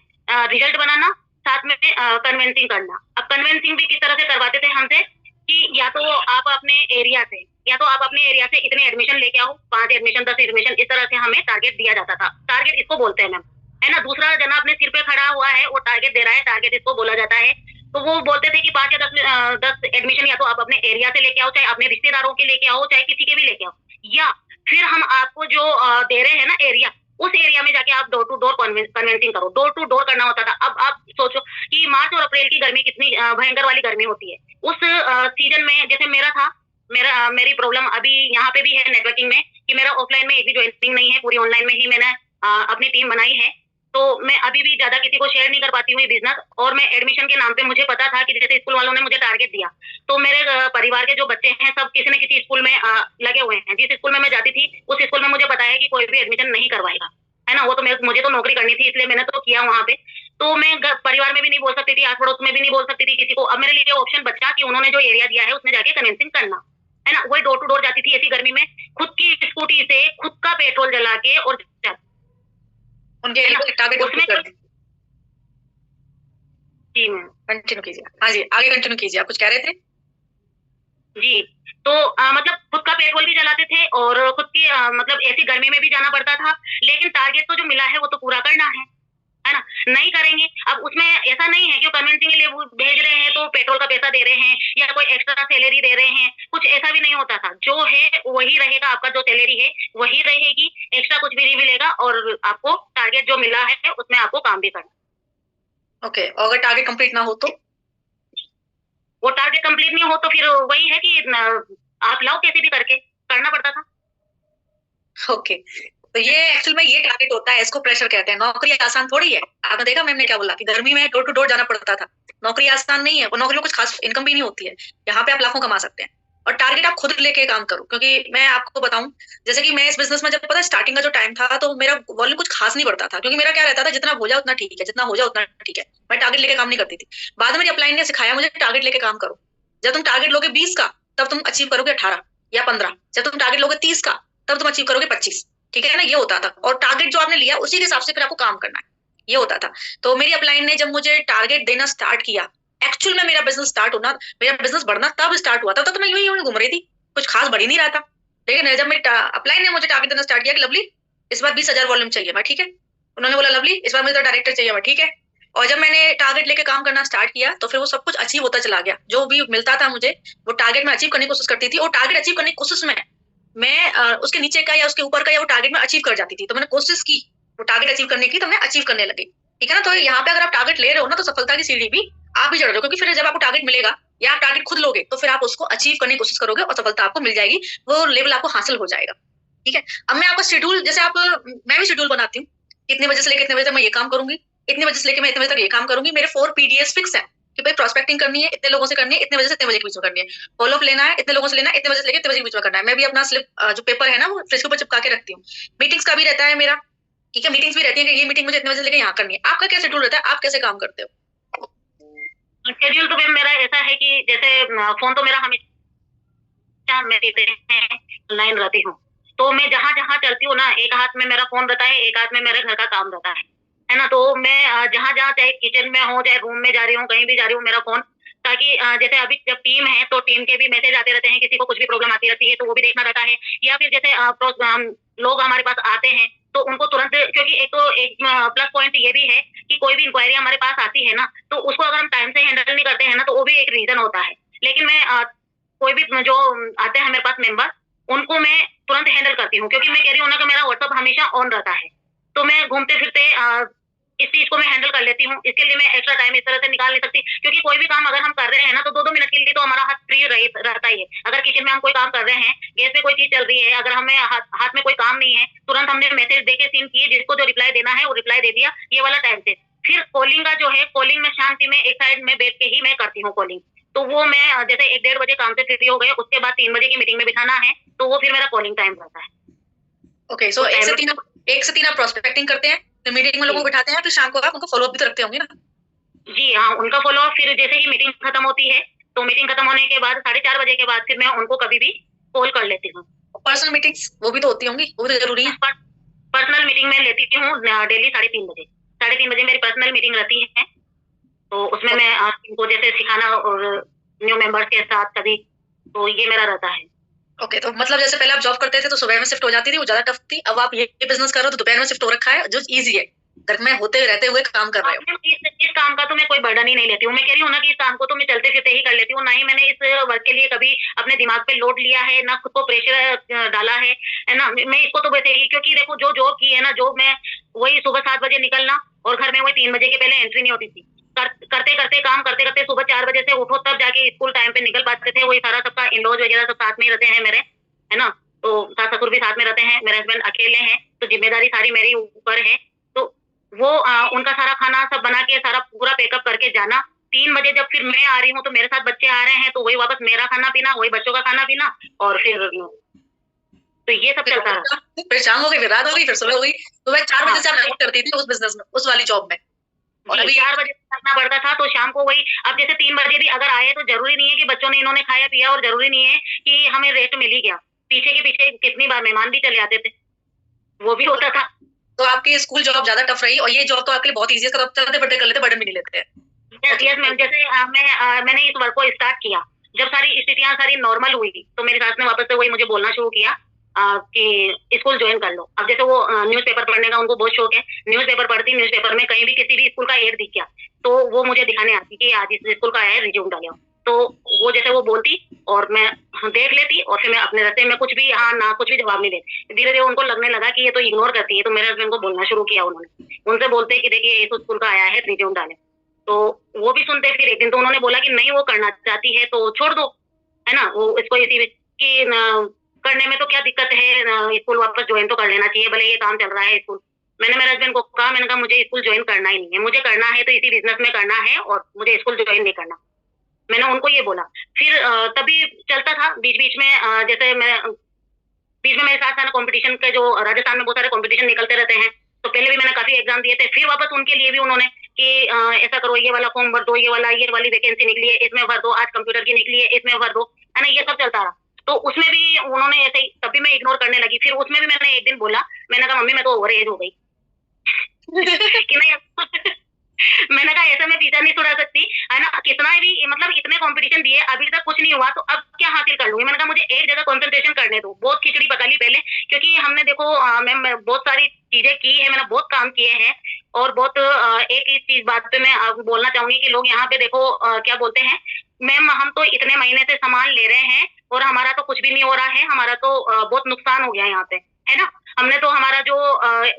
रिजल्ट बनाना, साथ में कन्वेंसिंग करना। अब कन्वेंसिंग भी किस तरह से करवाते थे हमसे कि या तो आप अपने एरिया से, या तो आप अपने एरिया से इतने एडमिशन लेके आओ, 5 एडमिशन 10 एडमिशन, इस तरह से हमें टारगेट दिया जाता था। टारगेट इसको बोलते हैं मैम, है ना। दूसरा जना अपने सिर पे खड़ा हुआ है वो टारगेट दे रहा है, टारगेट इसको बोला जाता है। तो वो बोलते थे कि 5 या 10 एडमिशन या तो आप अपने एरिया से लेके आओ, चाहे अपने रिश्तेदारों के लेके आओ, चाहे किसी के भी लेके आओ, या फिर हम आपको जो दे रहे हैं ना एरिया, उस एरिया में जाके आप डोर टू डोर कन्वेंसिंग करो। डोर टू डोर करना होता था। अब आप सोचो कि मार्च और अप्रैल की गर्मी कितनी भयंकर वाली गर्मी होती है। उस सीजन में जैसे मेरा था, मेरी प्रॉब्लम अभी यहाँ पे भी है नेटवर्किंग में कि मेरा ऑफलाइन में एक भी ज्वाइनिंग नहीं है, पूरी ऑनलाइन में ही मैंने अपनी टीम बनाई है। तो मैं अभी भी ज्यादा किसी को शेयर नहीं कर पाती हूँ बिजनेस। और मैं एडमिशन के नाम पे मुझे पता था कि जैसे स्कूल वालों ने मुझे टारगेट दिया, तो मेरे परिवार के जो बच्चे हैं सब किसी न किसी स्कूल में लगे हुए हैं। जिस स्कूल में मैं जाती थी उस स्कूल में मुझे पता है कि कोई भी एडमिशन नहीं करवाएगा, है ना। वो तो मुझे तो नौकरी करनी थी, इसलिए मैंने तो किया वहां पे। तो मैं परिवार में भी नहीं बोल सकती थी, आस पड़ोस में भी नहीं बोल सकती थी किसी को। अब मेरे लिए ऑप्शन बचा कि उन्होंने जो एरिया दिया है उसमें जाके कन्विंसिंग करना, है ना। वही डोर टू डोर जाती थी ऐसी गर्मी में, खुद की स्कूटी से खुद का पेट्रोल जला के, और उनके टारगेट कंप्लीट कर दी। जी मैम कंटिन्यू कीजिए। हाँ जी आगे कंटिन्यू कीजिए, आप कुछ कह रहे थे। जी तो मतलब खुद का पेट्रोल भी जलाते थे और खुद की मतलब ऐसी गर्मी में भी जाना पड़ता था। लेकिन टारगेट तो जो मिला है वो तो पूरा करना है ना। नहीं करेंगे, अब उसमें ऐसा नहीं है कि कन्वेंसिंग के लिए वो भेज रहे हैं तो पेट्रोल का पैसा दे रहे हैं या कोई एक्स्ट्रा सैलरी दे रहे हैं, कुछ ऐसा भी नहीं होता था। जो है वही रहेगा, आपका जो सैलरी है वही रहेगी, एक्स्ट्रा कुछ भी नहीं मिलेगा, और आपको टारगेट जो मिला है उसमें आपको काम भी करना। ओके, अगर टारगेट कंप्लीट ना हो तो, वो टारगेट कंप्लीट नहीं हो तो फिर वही है कि आप लाओ कैसे भी करके करना पड़ता था। ओके तो ये एक्चुअल में ये टारगेट होता है, इसको प्रेशर कहते हैं। नौकरी आसान थोड़ी है। आपने देखा मैम ने क्या बोला कि गर्मी में डोर टू डोर जाना पड़ता था। नौकरी आसान नहीं है, वो नौकरी में कुछ खास इनकम भी नहीं होती है। यहाँ पे आप लाखों कमा सकते हैं। और टारगेट आप खुद लेके काम करो। क्योंकि मैं आपको बताऊं, जैसे कि मैं इस बिजनेस में जब पता है स्टार्टिंग का जो टाइम था तो मेरा वॉल्यूम कुछ खास नहीं बढ़ता था, क्योंकि मेरा क्या रहता था जितना हो जाए उतना ठीक है, जितना हो जाए उतना ठीक है। मैं टारगेट लेके काम नहीं करती थी। बाद में मेरी अपलाइन ने सिखाया मुझे टारगेट लेके काम करो। जब तुम टारगेट लोगे 20 का, तब तुम अचीव करोगे 18 या 15। जब तुम टारगेट लोगे 30 का, तब तुम अचीव करोगे 25। ठीक है ना, ये होता था। और टारगेट जो आपने लिया उसी के हिसाब से फिर आपको काम करना है, ये होता था। तो मेरी अपलाइन ने जब मुझे टारगेट देना स्टार्ट किया, एक्चुअल में मेरा बिजनेस स्टार्ट होना, मेरा बिजनेस बढ़ना तब स्टार्ट हुआ था। तब तो मैं यूं ही घूम रही थी, कुछ खास बढ़ ही नहीं रहा था। लेकिन जब मेरी अपलाइन ने मुझे टारगेट देना स्टार्ट किया कि लवली इस बार 20,000 वॉल्यूम चाहिए, मैं ठीक है। उन्होंने बोला लवली इस बार मुझे तो डायरेक्टर चाहिए, मैं ठीक है। और जब मैंने टारगेट लेके काम करना स्टार्ट किया तो फिर वो सब कुछ अचीव होता चला गया। जो भी मिलता था मुझे वो टारगेट में अचीव करने की कोशिश करती थी, और टारगेट अचीव करने की कोशिश में मैं उसके नीचे का या उसके ऊपर का या वो टारगेट में अचीव कर जाती थी। तो मैंने कोशिश की वो टारगेट अचीव करने की, तो मैं अचीव करने लगी। ठीक है ना। तो यहाँ पे अगर आप टारगेट ले रहे हो ना, तो सफलता की सीढ़ी भी आप भी चढ़ रहे हो, क्योंकि फिर जब आपको टारगेट मिलेगा या आप टारगेट खुद लोगे तो फिर आप उसको अचीव करने की कोशिश करोगे और सफलता आपको मिल जाएगी, वो लेवल आपको हासिल हो जाएगा। ठीक है। अब मैं आपका शेड्यूल, जैसे आप, मैं भी शेड्यूल बनाती हूँ, इतने बजे से लेकर इतने बजे तक मैं ये काम करूंगी, इतने बजे से लेकर मैं इतने बजे तक ये काम करूंगी। मेरे 4 पीडीएस फिक्स है कि भाई प्रोस्पेक्टिंग करनी है, इतने लोगों से करनी है, इतने बजे से इतने बजे के बीच में करनी है। फॉलोअप लेना है, इतने लोगों से लेना है, इतने बजे से लेकर इतने बजे के बीच में करना है। मैं भी अपना स्लिप जो पेपर है ना वो फ्रिज के ऊपर चिपका के रखती हूँ। मीटिंग्स का भी रहता है मेरा। ठीक है, मीटिंग्स भी रहती है कि ये मीटिंग मुझे इतने बजे से लेकर यहाँ करनी है। आपका क्या शेड्यूल रहता है, आप कैसे काम करते हो? शेड्यूल तो मेरा ऐसा है कि जैसे फोन तो मेरा हमेशा मेरे ऑनलाइन रहती हूँ। तो मैं जहां जहां चलती हूँ ना, एक हाथ में मेरा फोन रहता है, एक हाथ में मेरे घर का काम रहता है ना। तो मैं जहां जहां, चाहे किचन में हो, चाहे रूम में जा रही हूँ, कहीं भी जा रही हूँ, मेरा फोन, ताकि जैसे अभी जब टीम है तो टीम के भी मैसेज आते रहते हैं, किसी को कुछ भी प्रॉब्लम आती रहती है तो वो भी देखना रहता है। या फिर जैसे लोग हमारे पास आते हैं तो उनको तुरंत, क्योंकि एक प्लस पॉइंट ये भी है कि कोई भी इंक्वायरी हमारे पास आती है ना, तो उसको अगर हम टाइम से हैंडल नहीं करते हैं ना, तो वो भी एक रीजन होता है। लेकिन मैं कोई भी जो आते हैं मेरे पास मेंबर, उनको मैं तुरंत हैंडल करती हूँ, क्योंकि मैं कह रही हूँ ना कि मेरा व्हाट्सअप हमेशा ऑन रहता है। तो मैं घूमते फिरते इस चीज को मैं हैंडल कर लेती हूँ। इसके लिए मैं एक्स्ट्रा टाइम इस तरह से निकाल नहीं सकती, क्योंकि कोई भी काम अगर हम कर रहे हैं ना, तो 2-2 मिनट के लिए तो हमारा हाथ फ्री रहता ही है। अगर किचन में हम कोई काम कर रहे हैं, गैस पे कोई चीज चल रही है, अगर हमें हाथ में कोई काम नहीं है, तुरंत हमने मैसेज देके सीन किए, जिसको जो रिप्लाई देना है वो रिप्लाई दे दिया, ये वाला टाइम से। फिर कॉलिंग का जो है, कॉलिंग में शांति में एक साइड में बैठ के ही मैं करती हूँ कॉलिंग। तो वो मैं जैसे 1-1:30 बजे काम से फ्री हो गए, उसके बाद 3 बजे की मीटिंग में बिठाना है, तो वो फिर मेरा कॉलिंग टाइम रहता है। ओके, सो 1 से 3 आप प्रोस्पेक्टिंग करते हैं, फिर मीटिंग में लोगों को बिठाते हैं, फिर शाम को आप उनको फॉलोअप भी तो रखते होंगे ना? जी हाँ, उनका फॉलोअप फिर जैसे ही मीटिंग खत्म होती है, तो मीटिंग खत्म होने के बाद 4:30 बजे के बाद फिर मैं उनको कभी भी कॉल कर लेती हूँ। पर्सनल मीटिंग्स वो भी तो होती होंगी, वो भी तो जरूरी है। पर्सनल मीटिंग में लेती हूँ डेली 3:30 बजे। 3:30 बजे मेरी पर्सनल मीटिंग रहती है। तो उसमें मैं इनको जैसे सिखाना और न्यू मेंबर्स के साथ कभी, तो ये मेरा रहता है। ओके, तो मतलब जैसे पहले आप जॉब करते थे तो सुबह में शिफ्ट हो जाती थी, वो ज्यादा टफ थी। अब आप ये बिजनेस कर रहे हो तो दोपहर में शिफ्ट हो रखा है, जो इजी है, घर में होते रहते हुए काम कर रहे हो। इस काम का तो मैं कोई बर्डन ही नहीं लेती हूँ। मैं कह रही हूँ ना कि इस काम को तो मैं चलते फिरते ही कर लेती हूँ। ना ही मैंने इस वर्क के लिए कभी अपने दिमाग पे लोड लिया है, ना खुद को प्रेशर डाला है ना। मैं इसको तो वैसे ही, क्योंकि देखो जो जॉब की है ना, जॉब में वही सुबह 7 बजे निकलना और घर में वही 3 बजे के पहले एंट्री नहीं होती थी। करते करते काम करते करते सुबह 4 बजे से उठो, तब जाके स्कूल टाइम पे निकल पाते थे। वही सारा सबका इन-लॉज वगैरह सब साथ में ही रहते हैं मेरे, है ना। तो सास ससुर भी साथ में रहते हैं, मेरे हस्बैंड अकेले हैं, तो जिम्मेदारी सारी मेरे ऊपर है। तो वो उनका सारा खाना सब बना के सारा पूरा पैकअप करके जाना। 3 बजे जब फिर मैं आ रही हूँ, तो मेरे साथ बच्चे आ रहे हैं, तो वही वापस मेरा खाना पीना, वही बच्चों का खाना पीना, और फिर तो ये सब चलता रहा। फिर शाम हो गई, फिर रात हो गई, फिर सुबह हो गई। सुबह 4 बजे से आप वर्क करती थी उस बिजनेस में, उस वाली जॉब में, और अभी 4 बजे करना पड़ता था, तो शाम को वही। अब जैसे 3 बजे भी अगर आए, तो जरूरी नहीं है कि बच्चों ने इन्होंने खाया पिया, और जरूरी नहीं है कि हमें रेस्ट मिल ही गया। पीछे के पीछे कितनी बार मेहमान भी चले आते थे, वो भी होता था। तो आपकी स्कूल जॉब ज्यादा टफ रही, और ये जॉब तो आपके लिए बहुत ईजी है, इसका तो चलते फिरते कर लेते, बर्डन भी नहीं लेते। यस मैम, जैसे मैंने इस वर्क को स्टार्ट किया, जब सारी स्थितियां सारी नॉर्मल हुई, तो मेरी सास ने वापस से वही मुझे बोलना शुरू किया कि स्कूल ज्वाइन कर लो। अब जैसे वो न्यूज़पेपर पढ़ने का उनको बहुत शौक है, न्यूज़पेपर पढ़ती, न्यूज़पेपर में कहीं भी किसी भी स्कूल का एड दिख गया, तो वो मुझे दिखाने आती कि आज इस स्कूल का आया है, रिज्यूम डालो। तो वो जैसे वो बोलती और मैं देख लेती, और फिर मैं अपने रास्ते में कुछ भी हाँ ना कुछ भी जवाब नहीं देती। धीरे धीरे उनको लगने लगा कि ये तो इग्नोर करती है, तो मेरे हस्बैंड को बोलना शुरू किया उन्होंने, उनसे बोलते कि देखिए इस स्कूल का आया है, रिज्यूम डाले। तो वो भी सुनते। फिर एक दिन तो उन्होंने बोला कि नहीं, वो करना चाहती है तो छोड़ दो, है ना। वो इसको इसी कि करने में तो क्या दिक्कत है, स्कूल वापस ज्वाइन तो कर लेना चाहिए, भले ये काम चल रहा है स्कूल। मैंने मेरे हस्बैंड को कहा, मुझे स्कूल ज्वाइन करना ही नहीं है, मुझे करना है तो इसी बिजनेस में करना है, और मुझे स्कूल ज्वाइन नहीं करना। मैंने उनको ये बोला। फिर तभी चलता था बीच बीच में, जैसे मैं बीच में मेरे साथ था ना कंपटीशन के, जो राजस्थान में बहुत सारे कंपटीशन निकलते रहते हैं, तो पहले भी मैंने काफी एग्जाम दिए थे। फिर वापस उनके लिए भी उन्होंने कि ऐसा करो, ये वाला फॉर्म भर दो, ये वाली वैकेंसी निकली है इसमें भर दो, आज कंप्यूटर की निकली है इसमें भर दो, है ना, ये सब चलता रहा। तो उसमें भी उन्होंने ऐसे ही, तभी मैं इग्नोर करने लगी। फिर उसमें भी मैंने एक दिन बोला, मैंने कहा मम्मी मैं तो ओवर एज हो गई कि नहीं मैंने कहा ऐसे में पीछा नहीं छुड़ा सकती, है ना, कितना भी मतलब इतने कंपटीशन दिए अभी तक कुछ नहीं हुआ, तो अब क्या हासिल कर लूंगी। मैंने कहा मुझे एक जगह कंसंट्रेशन करने दो। बहुत खिचड़ी पका ली पहले, क्योंकि हमने देखो मैम बहुत सारी चीजें की है, मैंने बहुत काम किए हैं। और बहुत एक इस चीज बात पे मैं बोलना चाहूंगी कि लोग यहाँ पे देखो क्या बोलते हैं, मैम हम तो इतने महीने से सामान ले रहे हैं और हमारा तो कुछ भी नहीं हो रहा है, हमारा तो बहुत नुकसान हो गया यहाँ पे, है ना। हमने तो हमारा जो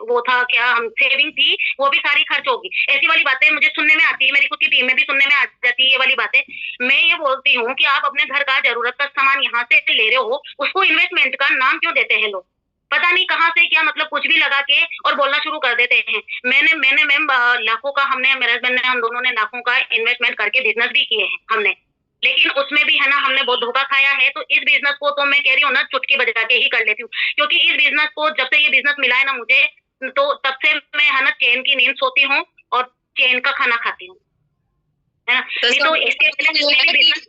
वो था क्या, हम सेविंग थी वो भी सारी खर्च होगी। ऐसी वाली बातें मुझे सुनने में आती है, मेरी खुद की टीम में भी सुनने में आ जाती है ये वाली बातें। मैं ये बोलती हूँ कि आप अपने घर का जरूरत का सामान यहाँ से ले रहे हो, उसको इन्वेस्टमेंट का नाम क्यों देते हैं लोग। पता नहीं कहाँ से क्या मतलब कुछ भी लगा के और बोलना शुरू कर देते हैं। मैंने मैंने मैम लाखों का, हमने मेरे हस्बैंड ने, हम दोनों ने लाखों का इन्वेस्टमेंट करके बिजनेस भी किए हैं हमने, लेकिन उसमें भी है ना हमने बहुत धोखा खाया है। तो इस बिजनेस को तो मैं कह रही हूँ ना चुटकी बजा के ही कर लेती हूँ, क्योंकि इस बिजनेस को जब से ये बिजनेस मिला है ना मुझे, तो तब से मैं है ना चैन की नींद सोती हूँ और चैन का खाना खाती हूँ, है ना। तो नहीं तो इसके पहले ये है कि बिजनेस,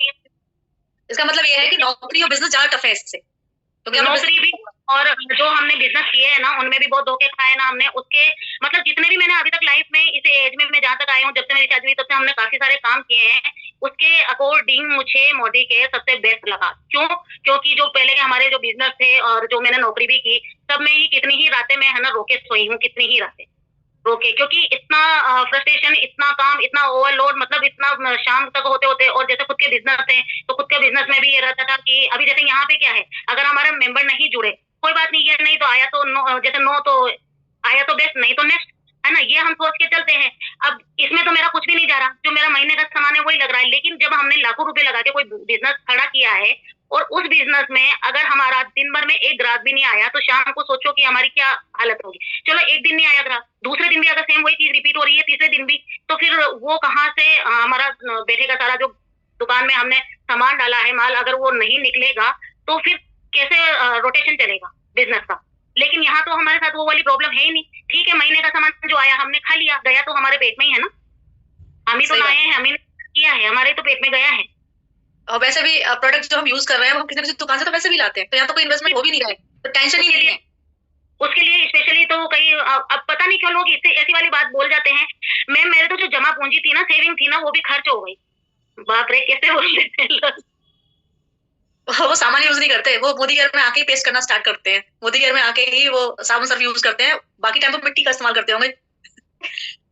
इसका मतलब ये है कि नौकरी और बिजनेस ज्यादा टफ है इससे, क्योंकि आपने नौकरी भी और जो हमने बिजनेस किए हैं ना उनमें भी बहुत धोखे खाए ना हमने। उसके मतलब जितने भी मैंने अभी तक लाइफ में, इस एज में मैं जहाँ तक आई हूँ, जब से मेरी शादी हुई तब से हमने काफी सारे काम किए हैं। उसके अकॉर्डिंग मुझे मोदी के सबसे बेस्ट लगा। क्यों? क्योंकि जो पहले के हमारे जो बिजनेस थे और जो मैंने नौकरी भी की, सब में ही कितनी ही रातें मैं है ना रोके सोई हूँ, कितनी ही रातें रोके, क्योंकि इतना फ्रस्ट्रेशन, इतना काम, इतना ओवरलोड, मतलब इतना शाम तक होते होते। और जैसे खुद के बिजनेस थे तो खुद के बिजनेस में भी ये रहता था कि अभी जैसे यहाँ पे क्या है, अगर हमारा मेंबर नहीं जुड़े कोई बात नहीं, ये नहीं तो आया तो नो, जैसे नो तो आया तो बेस्ट, नहीं तो नेक्स्ट, है ना, ये हम सोच के चलते हैं। अब इसमें तो मेरा कुछ भी नहीं जा रहा, जो मेरा महीने का सामान है वही लग रहा है। लेकिन जब हमने लाखों रुपए लगा के कोई बिजनेस खड़ा किया है, और उस बिजनेस में अगर हमारा दिन भर में एक ग्राहक भी नहीं आया, तो शाम को सोचो कि हमारी क्या हालत होगी। चलो एक दिन नहीं आया ग्राहक, दूसरे दिन भी अगर सेम वही चीज रिपीट हो रही है, तीसरे दिन भी, तो फिर वो कहाँ से हमारा बैठेगा सारा जो दुकान में हमने सामान डाला है माल, अगर वो नहीं निकलेगा तो फिर कैसे रोटेशन चलेगा बिजनेस का। लेकिन यहाँ तो हमारे साथ वो वाली प्रॉब्लम है ही नहीं। ठीक है, महीने का सामान जो आया हमने खा लिया, गया तो हमारे पेट में ही है ना, हम ही तो लाए हैं, हम ही किया है, हमारे तो पेट में गया है। और वैसे भी प्रोडक्ट जो हम यूज कर रहे हैं वो हम किसी न किसी दुकान से तो वैसे भी लाते हैं, तो यहाँ तो कोई इन्वेस्टमेंट हो भी नहीं रहा है, तो टेंशन ही नहीं है। उसके लिए स्पेशली तो कई अब पता नहीं क्यों लोग इससे ऐसी वाली बात बोल जाते हैं। मैं, मेरे तो जो जमा पूंजी थी ना, सेविंग थी ना, वो भी खर्च हो गई। बाप रे, कैसे बोल देते हैं लोग। वो सामान यूज नहीं करते, वो मोदी केयर में आके ही पेस्ट करना स्टार्ट करते हैं, मोदी केयर में आके ही वो साबुन सर्फ यूज करते हैं, बाकी टाइम तो मिट्टी का इस्तेमाल करते होंगे।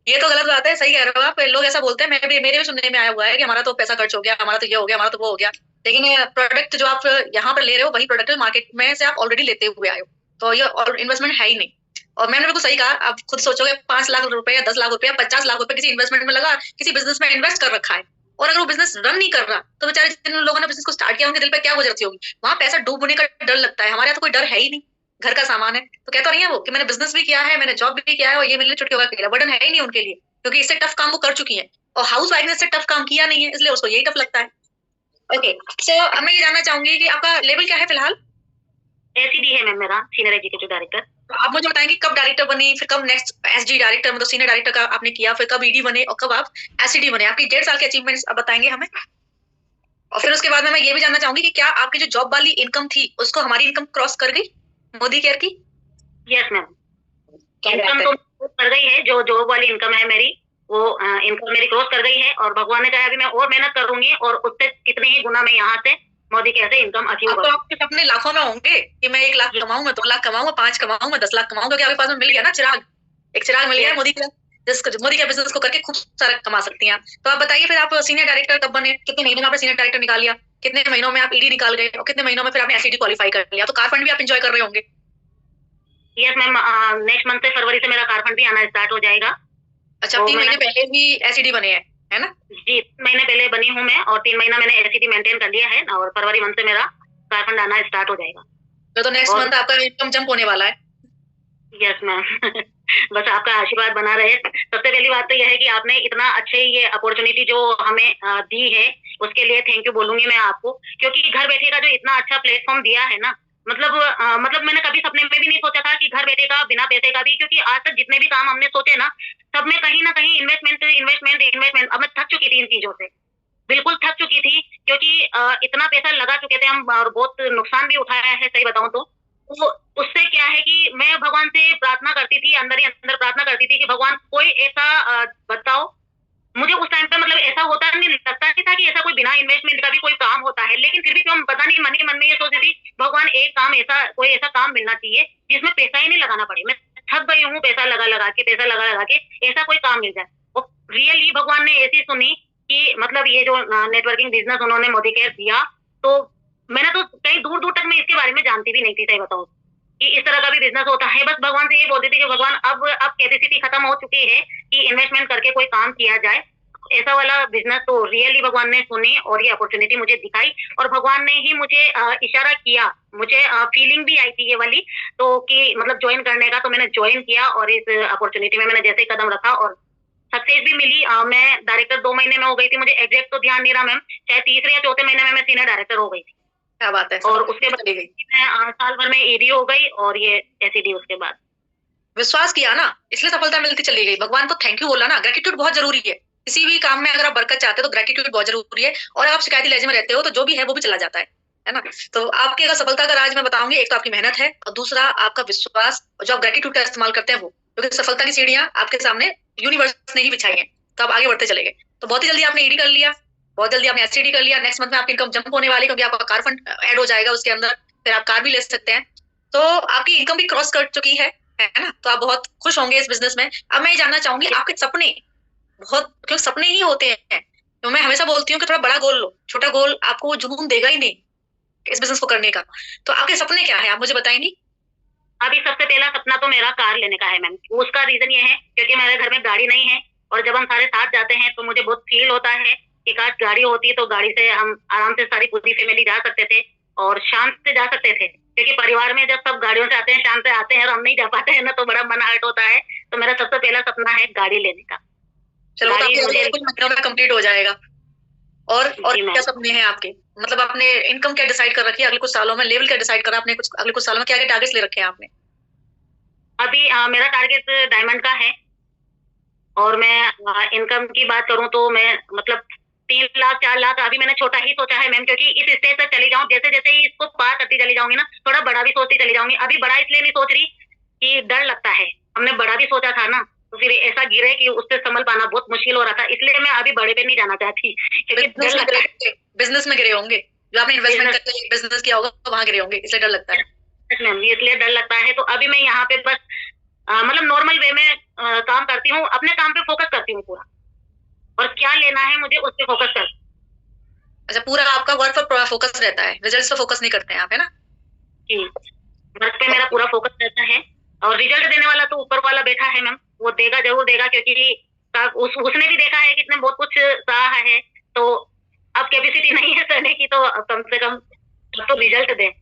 ये तो गलत बात है, सही कह रहे हो आप। लोग ऐसा बोलते हैं, मैं भी, मेरे भी सुनने में आया हुआ है कि हमारा तो पैसा खर्च हो गया, हमारा तो ये हो गया, हमारा तो वो हो गया। लेकिन प्रोडक्ट जो आप यहाँ पर ले रहे हो वही प्रोडक्ट मार्केट में से आप ऑलरेडी लेते हुए आए हो, तो ये इन्वेस्टमेंट है ही नहीं। और मैंने बिल्कुल सही कहा, आप खुद सोचोगे 5 लाख रुपए या 10 लाख रुपए या 50 लाख रुपए किसी इन्वेस्टमेंट में लगा, किसी बिजनेस में इन्वेस्ट कर रखा है, और अगर वो बिजनेस रन नहीं कर रहा, तो बेचारे जिन लोगों ने बिजनेस को स्टार्ट किया उनके दिल पे क्या गुजरती होगी। वहां पैसा डूबने का डर लगता है, हमारे यहाँ तो कोई डर है ही नहीं, घर का सामान है। तो कहता नहीं है वो कि मैंने बिजनेस भी किया है, मैंने जॉब भी किया है, और ये मेरे लिए चुटकी का खेल है, बर्डन है ही नहीं उनके लिए, क्योंकि इससे टफ काम वो कर चुकी है, और हाउस वाइफ ने इससे टफ काम किया नहीं है, इसलिए उसको यही टफ लगता है। ओके, सो मैं ये जानना चाहूंगी कि आपका लेवल क्या है फिलहाल? एसीडी है मैम मेरा, सीनियर एग्जीक्यूटिव डायरेक्टर। तो आप मुझे बताएंगे कब डायरेक्टर बनी, फिर कब नेक्स्ट एसडी डायरेक्टर मतलब सीनियर डायरेक्टर का आपने किया, फिर कब ईडी बने, और कब आप एसडी बने, आपकी 1.5 साल के अचीवमेंट्स आप बताएंगे हमें। और फिर उसके बाद में मैं ये भी जानना चाहूंगी कि क्या आपकी जो जॉब वाली इनकम थी उसको हमारी इनकम क्रॉस कर गई मोदी केयर की? यस मैम, इनकम तो कर गई है, जो जॉब वाली इनकम है मेरी, वो इनकम मेरी क्रॉस कर गई है। और भगवान ने चाहा अभी मैं और मेहनत करूंगी, और उससे कितने ही गुना मैं यहाँ से मोदी केयर से इनकम अचीव तो आपके सपने लाखों में होंगे कि मैं 1 लाख कमाऊं, मैं 2 लाख कमाऊं, मैं 5 कमाऊं, मैं 10 लाख कमाऊं, क्योंकि आपके पास में मिल गया ना चिराग, एक चिराग मिल गया मोदी केयर, जिसको मोदी के बिजनेस को करके खूब सारा कमा सकती हैं। तो आप बताइए फिर आप सीनियर डायरेक्टर कब बने, कितने महीनों में आपने सीनियर डायरेक्टर निकाल लिया, कितने महीनों में आप ईडी निकाल गए, और कितने महीनों में फिर आपने एसईडी क्वालिफाई कर लिया? तो कार फंड भी आप एंजॉय कर रहे होंगे। यस मैम, नेक्स्ट मंथ से फरवरी से मेरा कार फंड भी आना स्टार्ट हो जाएगा। अच्छा, 3 महीने पहले भी एसईडी बने हैं, है ना? जी, 3 महीने पहले बनी हूँ मैं, और 3 महीना मैंने एसईडी मेंटेन कर लिया है, और फरवरी मंथ से मेरा कार फंड आना स्टार्ट हो जाएगा। तो नेक्स्ट मंथ आपका इनकम जंप होने वाला है। Yes ma'am. बस आपका आशीर्वाद बना रहे। सबसे पहली बात तो यह है कि आपने इतना अच्छे ये अपॉर्चुनिटी जो हमें दी है, उसके लिए थैंक यू बोलूंगी मैं आपको, क्योंकि घर बैठे का जो इतना अच्छा प्लेटफॉर्म दिया है ना, मतलब मैंने कभी सपने में भी नहीं सोचा था कि घर बैठे का बिना पैसे का भी, क्योंकि आज तक जितने भी काम हमने सोचे ना, सब में कहीं ना कहीं इन्वेस्टमेंट इन्वेस्टमेंट इन्वेस्टमेंट। अब मैं थक चुकी थी इन चीजों से, बिल्कुल थक चुकी थी, क्योंकि इतना पैसा लगा चुके थे हम और बहुत नुकसान भी उठाया है सही बताऊं तो। वो उससे क्या है कि मैं भगवान से प्रार्थना करती थी, अंदर ही अंदर प्रार्थना करती थी कि भगवान कोई ऐसा बताओ। मुझे उस टाइम पे मतलब ऐसा होता नहीं लगता नहीं था कि ऐसा कोई बिना इन्वेस्टमेंट का भी कोई काम होता है, लेकिन फिर भी क्यों पता नहीं मन ही मन में ये सोचती थी भगवान एक काम ऐसा कोई ऐसा काम मिलना चाहिए जिसमें पैसा ही नहीं लगाना पड़े। मैं थक गई हूँ पैसा लगा लगा के, पैसा लगा लगा के, ऐसा कोई काम मिल जाए। और रियली भगवान ने ऐसी सुनी कि मतलब ये जो नेटवर्किंग बिजनेस उन्होंने मोदी केयर दिया, तो मैंने तो कहीं दूर दूर तक मैं इसके बारे में जानती भी नहीं थी सही बताऊं कि इस तरह का भी बिजनेस होता है। बस भगवान से ये बोलती थी कि भगवान अब कैपेसिटी खत्म हो चुकी है कि इन्वेस्टमेंट करके कोई काम किया जाए। ऐसा वाला बिजनेस तो रियली भगवान ने सुनी और ये अपॉर्चुनिटी मुझे दिखाई, और भगवान ने ही मुझे इशारा किया, मुझे फीलिंग भी आई थी ये वाली, तो कि मतलब ज्वाइन करने का, तो मैंने ज्वाइन किया और इस अपॉर्चुनिटी में मैंने जैसे ही कदम रखा और सक्सेस भी मिली। मैं डायरेक्टर 2 महीने में हो गई थी, मुझे एग्जैक्ट तो ध्यान नहीं रहा मैम, शायद तीसरे या चौथे महीने में मैं सीनियर डायरेक्टर हो गई थी। क्या बात है। और उसके बाद मैं साल भर में ईडी हो गई और ये एसीडी उसके बाद। विश्वास किया ना, इसलिए सफलता मिलती चली गई। भगवान को थैंक यू बोला ना। ग्रेटिट्यूड बहुत जरूरी है किसी भी काम में। अगर आप बरकत चाहते हो तो ग्रेटिट्यूड बहुत जरूरी है। और आप शिकायती लहजे में रहते हो तो जो भी है वो भी चला जाता है ना। तो आपकी अगर सफलता का राज मैं बताऊंगी, एक तो आपकी मेहनत है और दूसरा आपका विश्वास, और जो आप ग्रेटिट्यूड का इस्तेमाल करते हैं वो, क्योंकि सफलता की सीढ़ियां आपके सामने यूनिवर्स ने ही बिछाई है, तो आप आगे बढ़ते चले गए। तो बहुत ही जल्दी आपने ईडी कर लिया, बहुत जल्दी आपने एसटीडी कर लिया। नेक्स्ट मंथ में आपकी इनकम जंप होने वाली, क्योंकि आपका कार फंड ऐड हो जाएगा उसके अंदर, फिर आप कार भी ले सकते हैं। तो आपकी इनकम भी क्रॉस कर चुकी है ना। तो आप बहुत खुश होंगे इस बिजनेस में। अब मैं ये जानना चाहूंगी आपके सपने, बहुत क्योंकि सपने ही होते हैं, तो मैं हमेशा बोलती हूँ कि थोड़ा बड़ा गोल लो। छोटा गोल आपको वो जुनून देगा ही नहीं इस बिजनेस को करने का। तो आपके सपने क्या है, आप मुझे बताएंगी? अभी सबसे पहला सपना तो मेरा कार लेने का है मैम। उसका रीजन ये है क्योंकि मेरे घर में गाड़ी नहीं है, और जब हम सारे साथ जाते हैं तो मुझे बहुत फील होता है कि काश गाड़ी होती तो गाड़ी से हम आराम से सारी पूरी फैमिली जा सकते थे और शाम से जा सकते थे, क्योंकि परिवार में जब सब गाड़ियों से आते हैं शाम से आते हैं और हम नहीं जा पाते हैं ना, तो बड़ा मन हर्ट होता है। तो मेरा सबसे पहला सपना है गाड़ी लेने का। चलो तो मुझे कुछ महीनों में कंप्लीट हो जाएगा। और क्या सपने हैं आपके, मतलब आपने इनकम क्या डिसाइड कर रखी है अगले कुछ सालों में, लेवल क्या डिसाइड करा आपने, कुछ अगले कुछ सालों में क्या क्या टारगेट्स ले रखे हैं आपने? अभी मेरा टारगेट डायमंड का है, और मैं इनकम की बात करूं तो मैं मतलब 3 लाख 4 लाख अभी मैंने छोटा ही सोचा है मैम, क्योंकि इस स्टेज तक चली जाऊं, जैसे जैसे ही इसको पार करती चली जाऊंगी ना, थोड़ा बड़ा भी सोचती चली जाऊंगी। अभी बड़ा इसलिए नहीं सोच रही कि डर लगता है, हमने बड़ा भी सोचा था ना, तो फिर ऐसा गिरे कि उससे संभल पाना बहुत मुश्किल हो रहा था, इसलिए मैं अभी बड़े पे नहीं जाना चाहती, क्योंकि डर लगता है। बिजनेस में गिरे होंगे, जो आपने इन्वेस्टमेंट करके बिजनेस किया होगा तो वहां गिरे होंगे, इसलिए डर लगता है। मैम इसलिए डर लगता है। तो अभी मैं यहाँ पे बस मतलब नॉर्मल वे में काम करती हूँ, अपने काम पे फोकस करती हूँ पूरा, और क्या लेना है मुझे उस पे फोकस कर। अच्छा, पूरा आपका वर्क पर फोकस रहता है, रिजल्ट्स पे फोकस नहीं करते हैं आप, है ना? जी, वर्क पे मेरा पूरा फोकस रहता है, और रिजल्ट देने वाला तो ऊपर वाला बैठा है मैम, वो देगा जरूर देगा, क्योंकि उसने भी देखा है कितने बहुत कुछ सहा है, तो अब कैपेसिटी नहीं है सहने की, तो कम से कम तो रिजल्ट दे।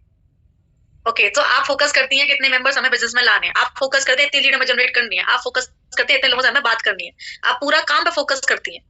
ओके, तो आप फोकस करती हैं कितने मेंबर्स हमें बिजनेस में लाने हैं, आप फोकस करते हैं इतनी लीड हमें जनरेट करनी है, आप फोकस करते हैं इतने लोगों से हमें बात करनी है, आप पूरा काम पे फोकस करती हैं,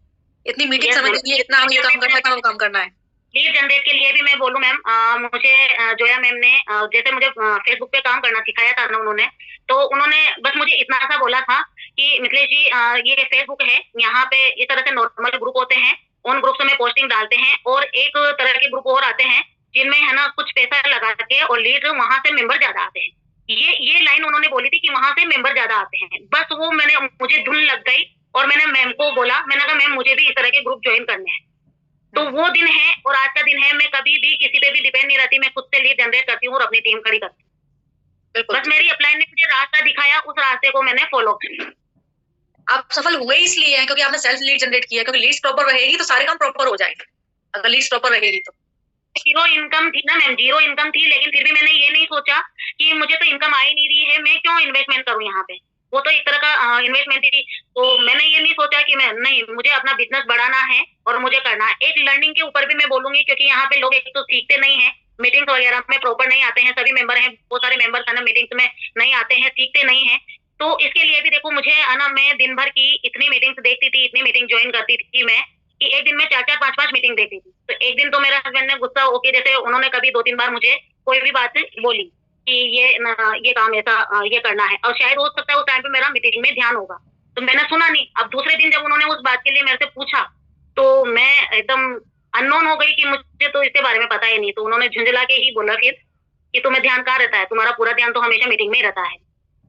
इतनी मीटिंग हमें देनी है, इतना हमें ये काम करना है, इतना काम करना है। लीड जनरेट के लिए भी मैं बोलूं मैम, मुझे जोया मैम ने जैसे मुझे फेसबुक पे काम करना सिखाया था ना उन्होंने, तो उन्होंने बस मुझे इतना सा बोला था कि मिथिलेश जी ये फेसबुक है, यहाँ पे इस तरह से नॉर्मल ग्रुप होते हैं, उन ग्रुप में पोस्टिंग डालते हैं, और एक तरह के ग्रुप और आते हैं जिनमें है ना कुछ पैसा लगा के और लीड वहां से मेंबर ज्यादा आते हैं। ये लाइन उन्होंने बोली थी कि वहां से मेंबर ज्यादा आते हैं, बस वो मुझे धुन लग गई, और मैंने मैम को बोला, मैंने कहा मैम मुझे भी इस तरह के ग्रुप ज्वाइन करने हैं। तो वो दिन है और आज का दिन है, मैं कभी भी किसी पे भी डिपेंड नहीं रहती, मैं खुद से लीड जनरेट करती हूँ और अपनी टीम खड़ी करती हूँ। बस मेरी अपलाइन ने मुझे रास्ता दिखाया, उस रास्ते को मैंने फॉलो किया। आप सफल हुए इसलिए हैं क्योंकि आपने सेल्फ लीड जनरेट किया, क्योंकि लीड्स प्रॉपर रहेगी तो सारे काम प्रॉपर हो जाएंगे, अगर लीड्स प्रॉपर रहेगी तो। जीरो इनकम थी ना मैम, जीरो इनकम थी, लेकिन फिर भी मैंने ये नहीं सोचा कि मुझे तो इनकम आ ही नहीं रही है, मैं क्यों इन्वेस्टमेंट करूँ यहाँ पे, वो तो एक तरह का इन्वेस्टमेंट थी। तो मैंने ये नहीं सोचा कि मैं नहीं, मुझे अपना बिजनेस बढ़ाना है और मुझे करना है। एक लर्निंग के ऊपर भी मैं बोलूंगी, क्योंकि यहाँ पे लोग एक तो सीखते नहीं है, मीटिंग्स वगैरह में प्रॉपर नहीं आते हैं, सभी मेंबर हैं, बहुत सारे मेंबर्स है ना मीटिंग्स में नहीं आते हैं, सीखते नहीं है। तो इसके लिए भी देखो मुझे है ना, मैं दिन भर की इतनी मीटिंग्स देखती थी, इतनी मीटिंग ज्वाइन करती थी मैं, कि एक दिन में 4-4 5-5 मीटिंग देखती थी। तो एक दिन तो मेरे हस्बैंड ने गुस्सा होके, जैसे उन्होंने कभी 2-3 बार मुझे कोई भी बात बोली कि ये काम ऐसा ये करना है, और शायद हो सकता है उस टाइम पे मेरा मीटिंग में ध्यान होगा, तो मैंने सुना नहीं। अब दूसरे दिन जब उन्होंने उस बात के लिए मेरे से पूछा, तो मैं एकदम अननोन हो गई कि मुझे तो इसके बारे में पता ही नहीं। तो उन्होंने झुंझला के ही बोला फिर कि तुम्हें ध्यान कहाँ रहता है, तुम्हारा पूरा ध्यान तो हमेशा मीटिंग में रहता है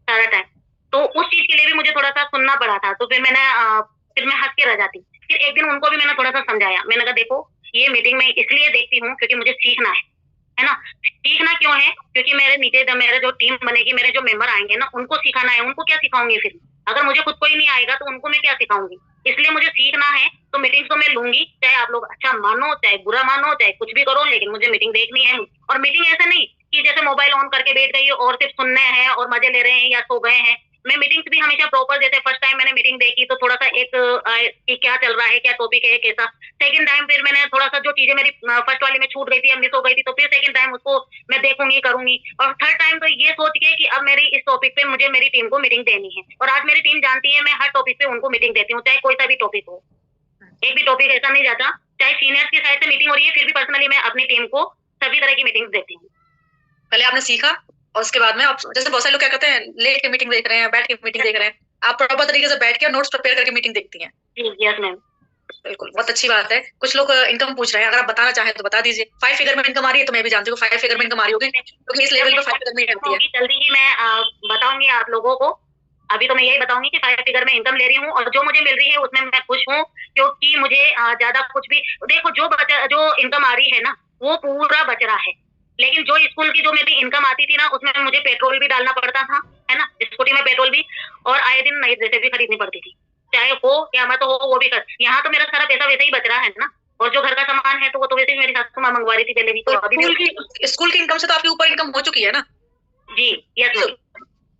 सारा टाइम। तो उस चीज के लिए भी मुझे थोड़ा सा सुनना पड़ा था। तो फिर मैं हंस के रह जाती। फिर एक दिन उनको भी मैंने थोड़ा सा समझाया, मैंने कहा देखो ये मीटिंग में इसलिए देखती हूँ क्योंकि मुझे सीखना है ना। सीखना क्यों है? क्योंकि मेरे नीचे जब मेरे जो टीम बनेगी, मेरे जो मेंबर आएंगे ना, उनको सिखाना है। उनको क्या सिखाऊंगी फिर? अगर मुझे खुद को ही नहीं आएगा तो उनको मैं क्या सिखाऊंगी? इसलिए मुझे सीखना है। तो मीटिंग तो मैं लूंगी, चाहे आप लोग अच्छा मानो, चाहे बुरा मानो, चाहे कुछ भी करो, लेकिन मुझे मीटिंग देखनी है। और मीटिंग ऐसा नहीं कि जैसे मोबाइल ऑन करके बैठ गई और सिर्फ सुनने हैं और मजे ले रहे हैं या सो गए हैं। मैं मीटिंग्स भी हमेशा प्रॉपर, जैसे फर्स्ट टाइम मैंने मीटिंग देखी तो थोड़ा सा कि क्या चल रहा है, क्या टॉपिक है, कैसा। सेकंड टाइम फिर मैंने थोड़ा सा जो चीजें मेरी फर्स्ट वाली में छूट गई थी या मिस हो गई थी, तो फिर सेकंड टाइम उसको मैं देखूंगी, करूंगी। और थर्ड टाइम तो ये सोच के कि अब मेरी इस टॉपिक पे मुझे मेरी टीम को मीटिंग देनी है। और आज मेरी टीम जानती है मैं हर टॉपिक पे उनको मीटिंग देती हूँ, चाहे कोई सा भी टॉपिक हो। एक भी टॉपिक ऐसा नहीं जाता, चाहे सीनियर्स की साइड से मीटिंग हो रही है, फिर भी पर्सनली मैं अपनी टीम को सभी तरह की मीटिंग देती हूँ। पहले आपने सीखा और उसके बाद में आप, जैसे बहुत सारे लोग क्या करते हैं, लेट के मीटिंग देख रहे हैं, बैठ के मीटिंग देख रहे हैं, आप प्रॉपर तरीके से बैठ के नोट्स प्रिपेयर करके मीटिंग देखती हैं। Yes ma'am. बिल्कुल, बहुत अच्छी बात है। कुछ लोग इनकम पूछ रहे हैं, अगर आप बताना चाहें तो बता दीजिए। 5 फिगर में इनकम आ रही है, तो मैं भी जानती हूँ 5 फिगर में इनकम आ रही होगी, क्योंकि इस लेवल पे 5 फिगर में आती है। जल्दी ही मैं बताऊंगी आप लोगों को। अभी तो मैं यही बताऊंगी कि 5 फिगर में इनकम ले रही हूँ, और जो मुझे मिल रही है उसमें मैं खुश हूँ, क्योंकि मुझे ज्यादा कुछ भी, देखो जो इनकम आ रही है ना, वो पूरा बच रहा है। लेकिन जो स्कूल की जो मेरी इनकम आती थी ना, उसमें मुझे पेट्रोल भी डालना पड़ता था, है ना, स्कूटी में पेट्रोल भी, और आए दिन नई ड्रेसेस भी खरीदनी पड़ती थी, चाहे हो या मत हो, वो भी कर। यहाँ तो मेरा सारा पैसा वैसे ही बच रहा है ना, और जो घर का सामान है तो वो तो वैसे ही मेरी सासू माँ मंगवा रही थी पहले भी, तो अभी भी स्कूल की इनकम से तो आपके ऊपर इनकम हो चुकी है ना। जी यस।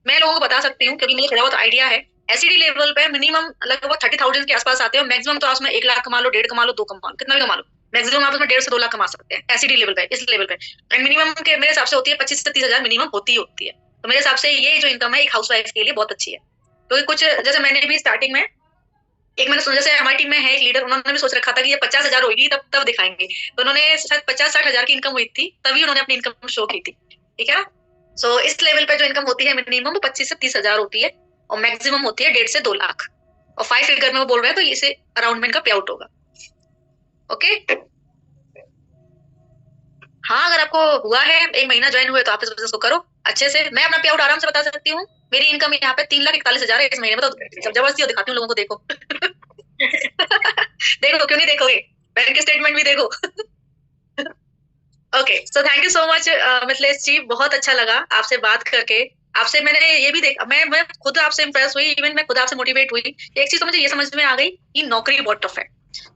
मैं लोगों को बता सकती हूँ, क्योंकि मुझे थोड़ा बहुत आइडिया है। एसईडी लेवल पे मिनिमम लगभग 30,000 के आसपास आते हैं, मैक्सिमम तो उसमें 1 लाख कमा लो, 1.5 कमा लो, 2 कमा लो, कितना भी कमा लो, मैक्सिमम आप उसमें 1.5 से 2 लाख कमा सकते हैं एसईडी लेवल पे, इस लेवल पे। एंड मिनिमम के मेरे हिसाब से होती है 25 से 30 हजार मिनिमम होती है। तो मेरे हिसाब से ये जो इनकम है एक हाउसवाइफ के लिए बहुत अच्छी है। क्योंकि कुछ, जैसे मैंने भी स्टार्टिंग में मैंने सुना, जैसे हमारी टीम में है एक लीडर, उन्होंने भी सोच रखा था कि ये 50,000 होगी तब दिखाएंगे, तो उन्होंने शायद 50-60 हजार की इनकम हुई थी, तभी उन्होंने अपनी इनकम शो की थी। ठीक है ना। सो इस लेवल पे जो इनकम होती है मिनिमम 25 से 30 हजार होती है, और मैक्सिमम होती है 1.5 से 2 लाख। और 5 फिगर में वो बोल रहे हैं, तो इसे अराउंड में इनका पे आउट होगा। ओके। हाँ, अगर आपको हुआ है 1 महीना ज्वाइन हुए, तो आप इस बिजनेस को करो अच्छे से। मैं अपना पे आउट आराम से बता सकती हूँ। मेरी इनकम यहाँ पे 3,41,000 है इस महीने में, तो जबरदस्ती दिखाती हूँ लोगों को, देखो। देखो, क्यों नहीं देखोगे? बैंक स्टेटमेंट भी देखो। Okay, so thank you so much Mithilesh ji, बहुत अच्छा लगा आपसे बात करके। आपसे मैंने ये भी देखा, मैं खुद आपसे इंप्रेस हुई, इवन मैं खुद आपसे मोटिवेट हुई। एक चीज तो मुझे ये समझ में आ गई कि नौकरी बहुत टफ है।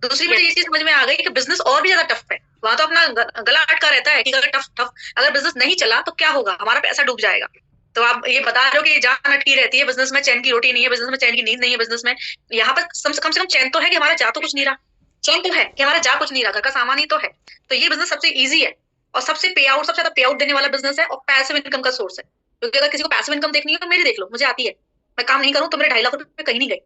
दूसरी मुझे ये चीज समझ में आ गई कि बिजनेस और भी ज्यादा टफ है। वहां तो अपना गला अटका रहता है कि अगर टफ अगर बिजनेस नहीं चला तो क्या होगा, हमारा पैसा डूब जाएगा। तो आप ये बता रहे हो कि जान अटकी रहती है बिजनेस में, चैन की रोटी नहीं है बिजनेस में, चैन की नींद नहीं है बिजनेस में। यहाँ पर कम से कम चैन तो है कि हमारा जा तो कुछ नहीं रहा, चैन तो है कि हमारा जा कुछ नहीं रहा, घर का सामान ही तो है। तो ये बिजनेस सबसे ईजी है, और सबसे ज्यादा पे आउट देने वाला बिजनेस है, और पैसिव इनकम का सोर्स है। क्योंकि अगर किसी को पैसिव इनकम देखनी है तो मेरी देख लो, मुझे आती है। मैं काम नहीं करूं तो मेरे 2.5 लाख रुपए कहीं नहीं गए।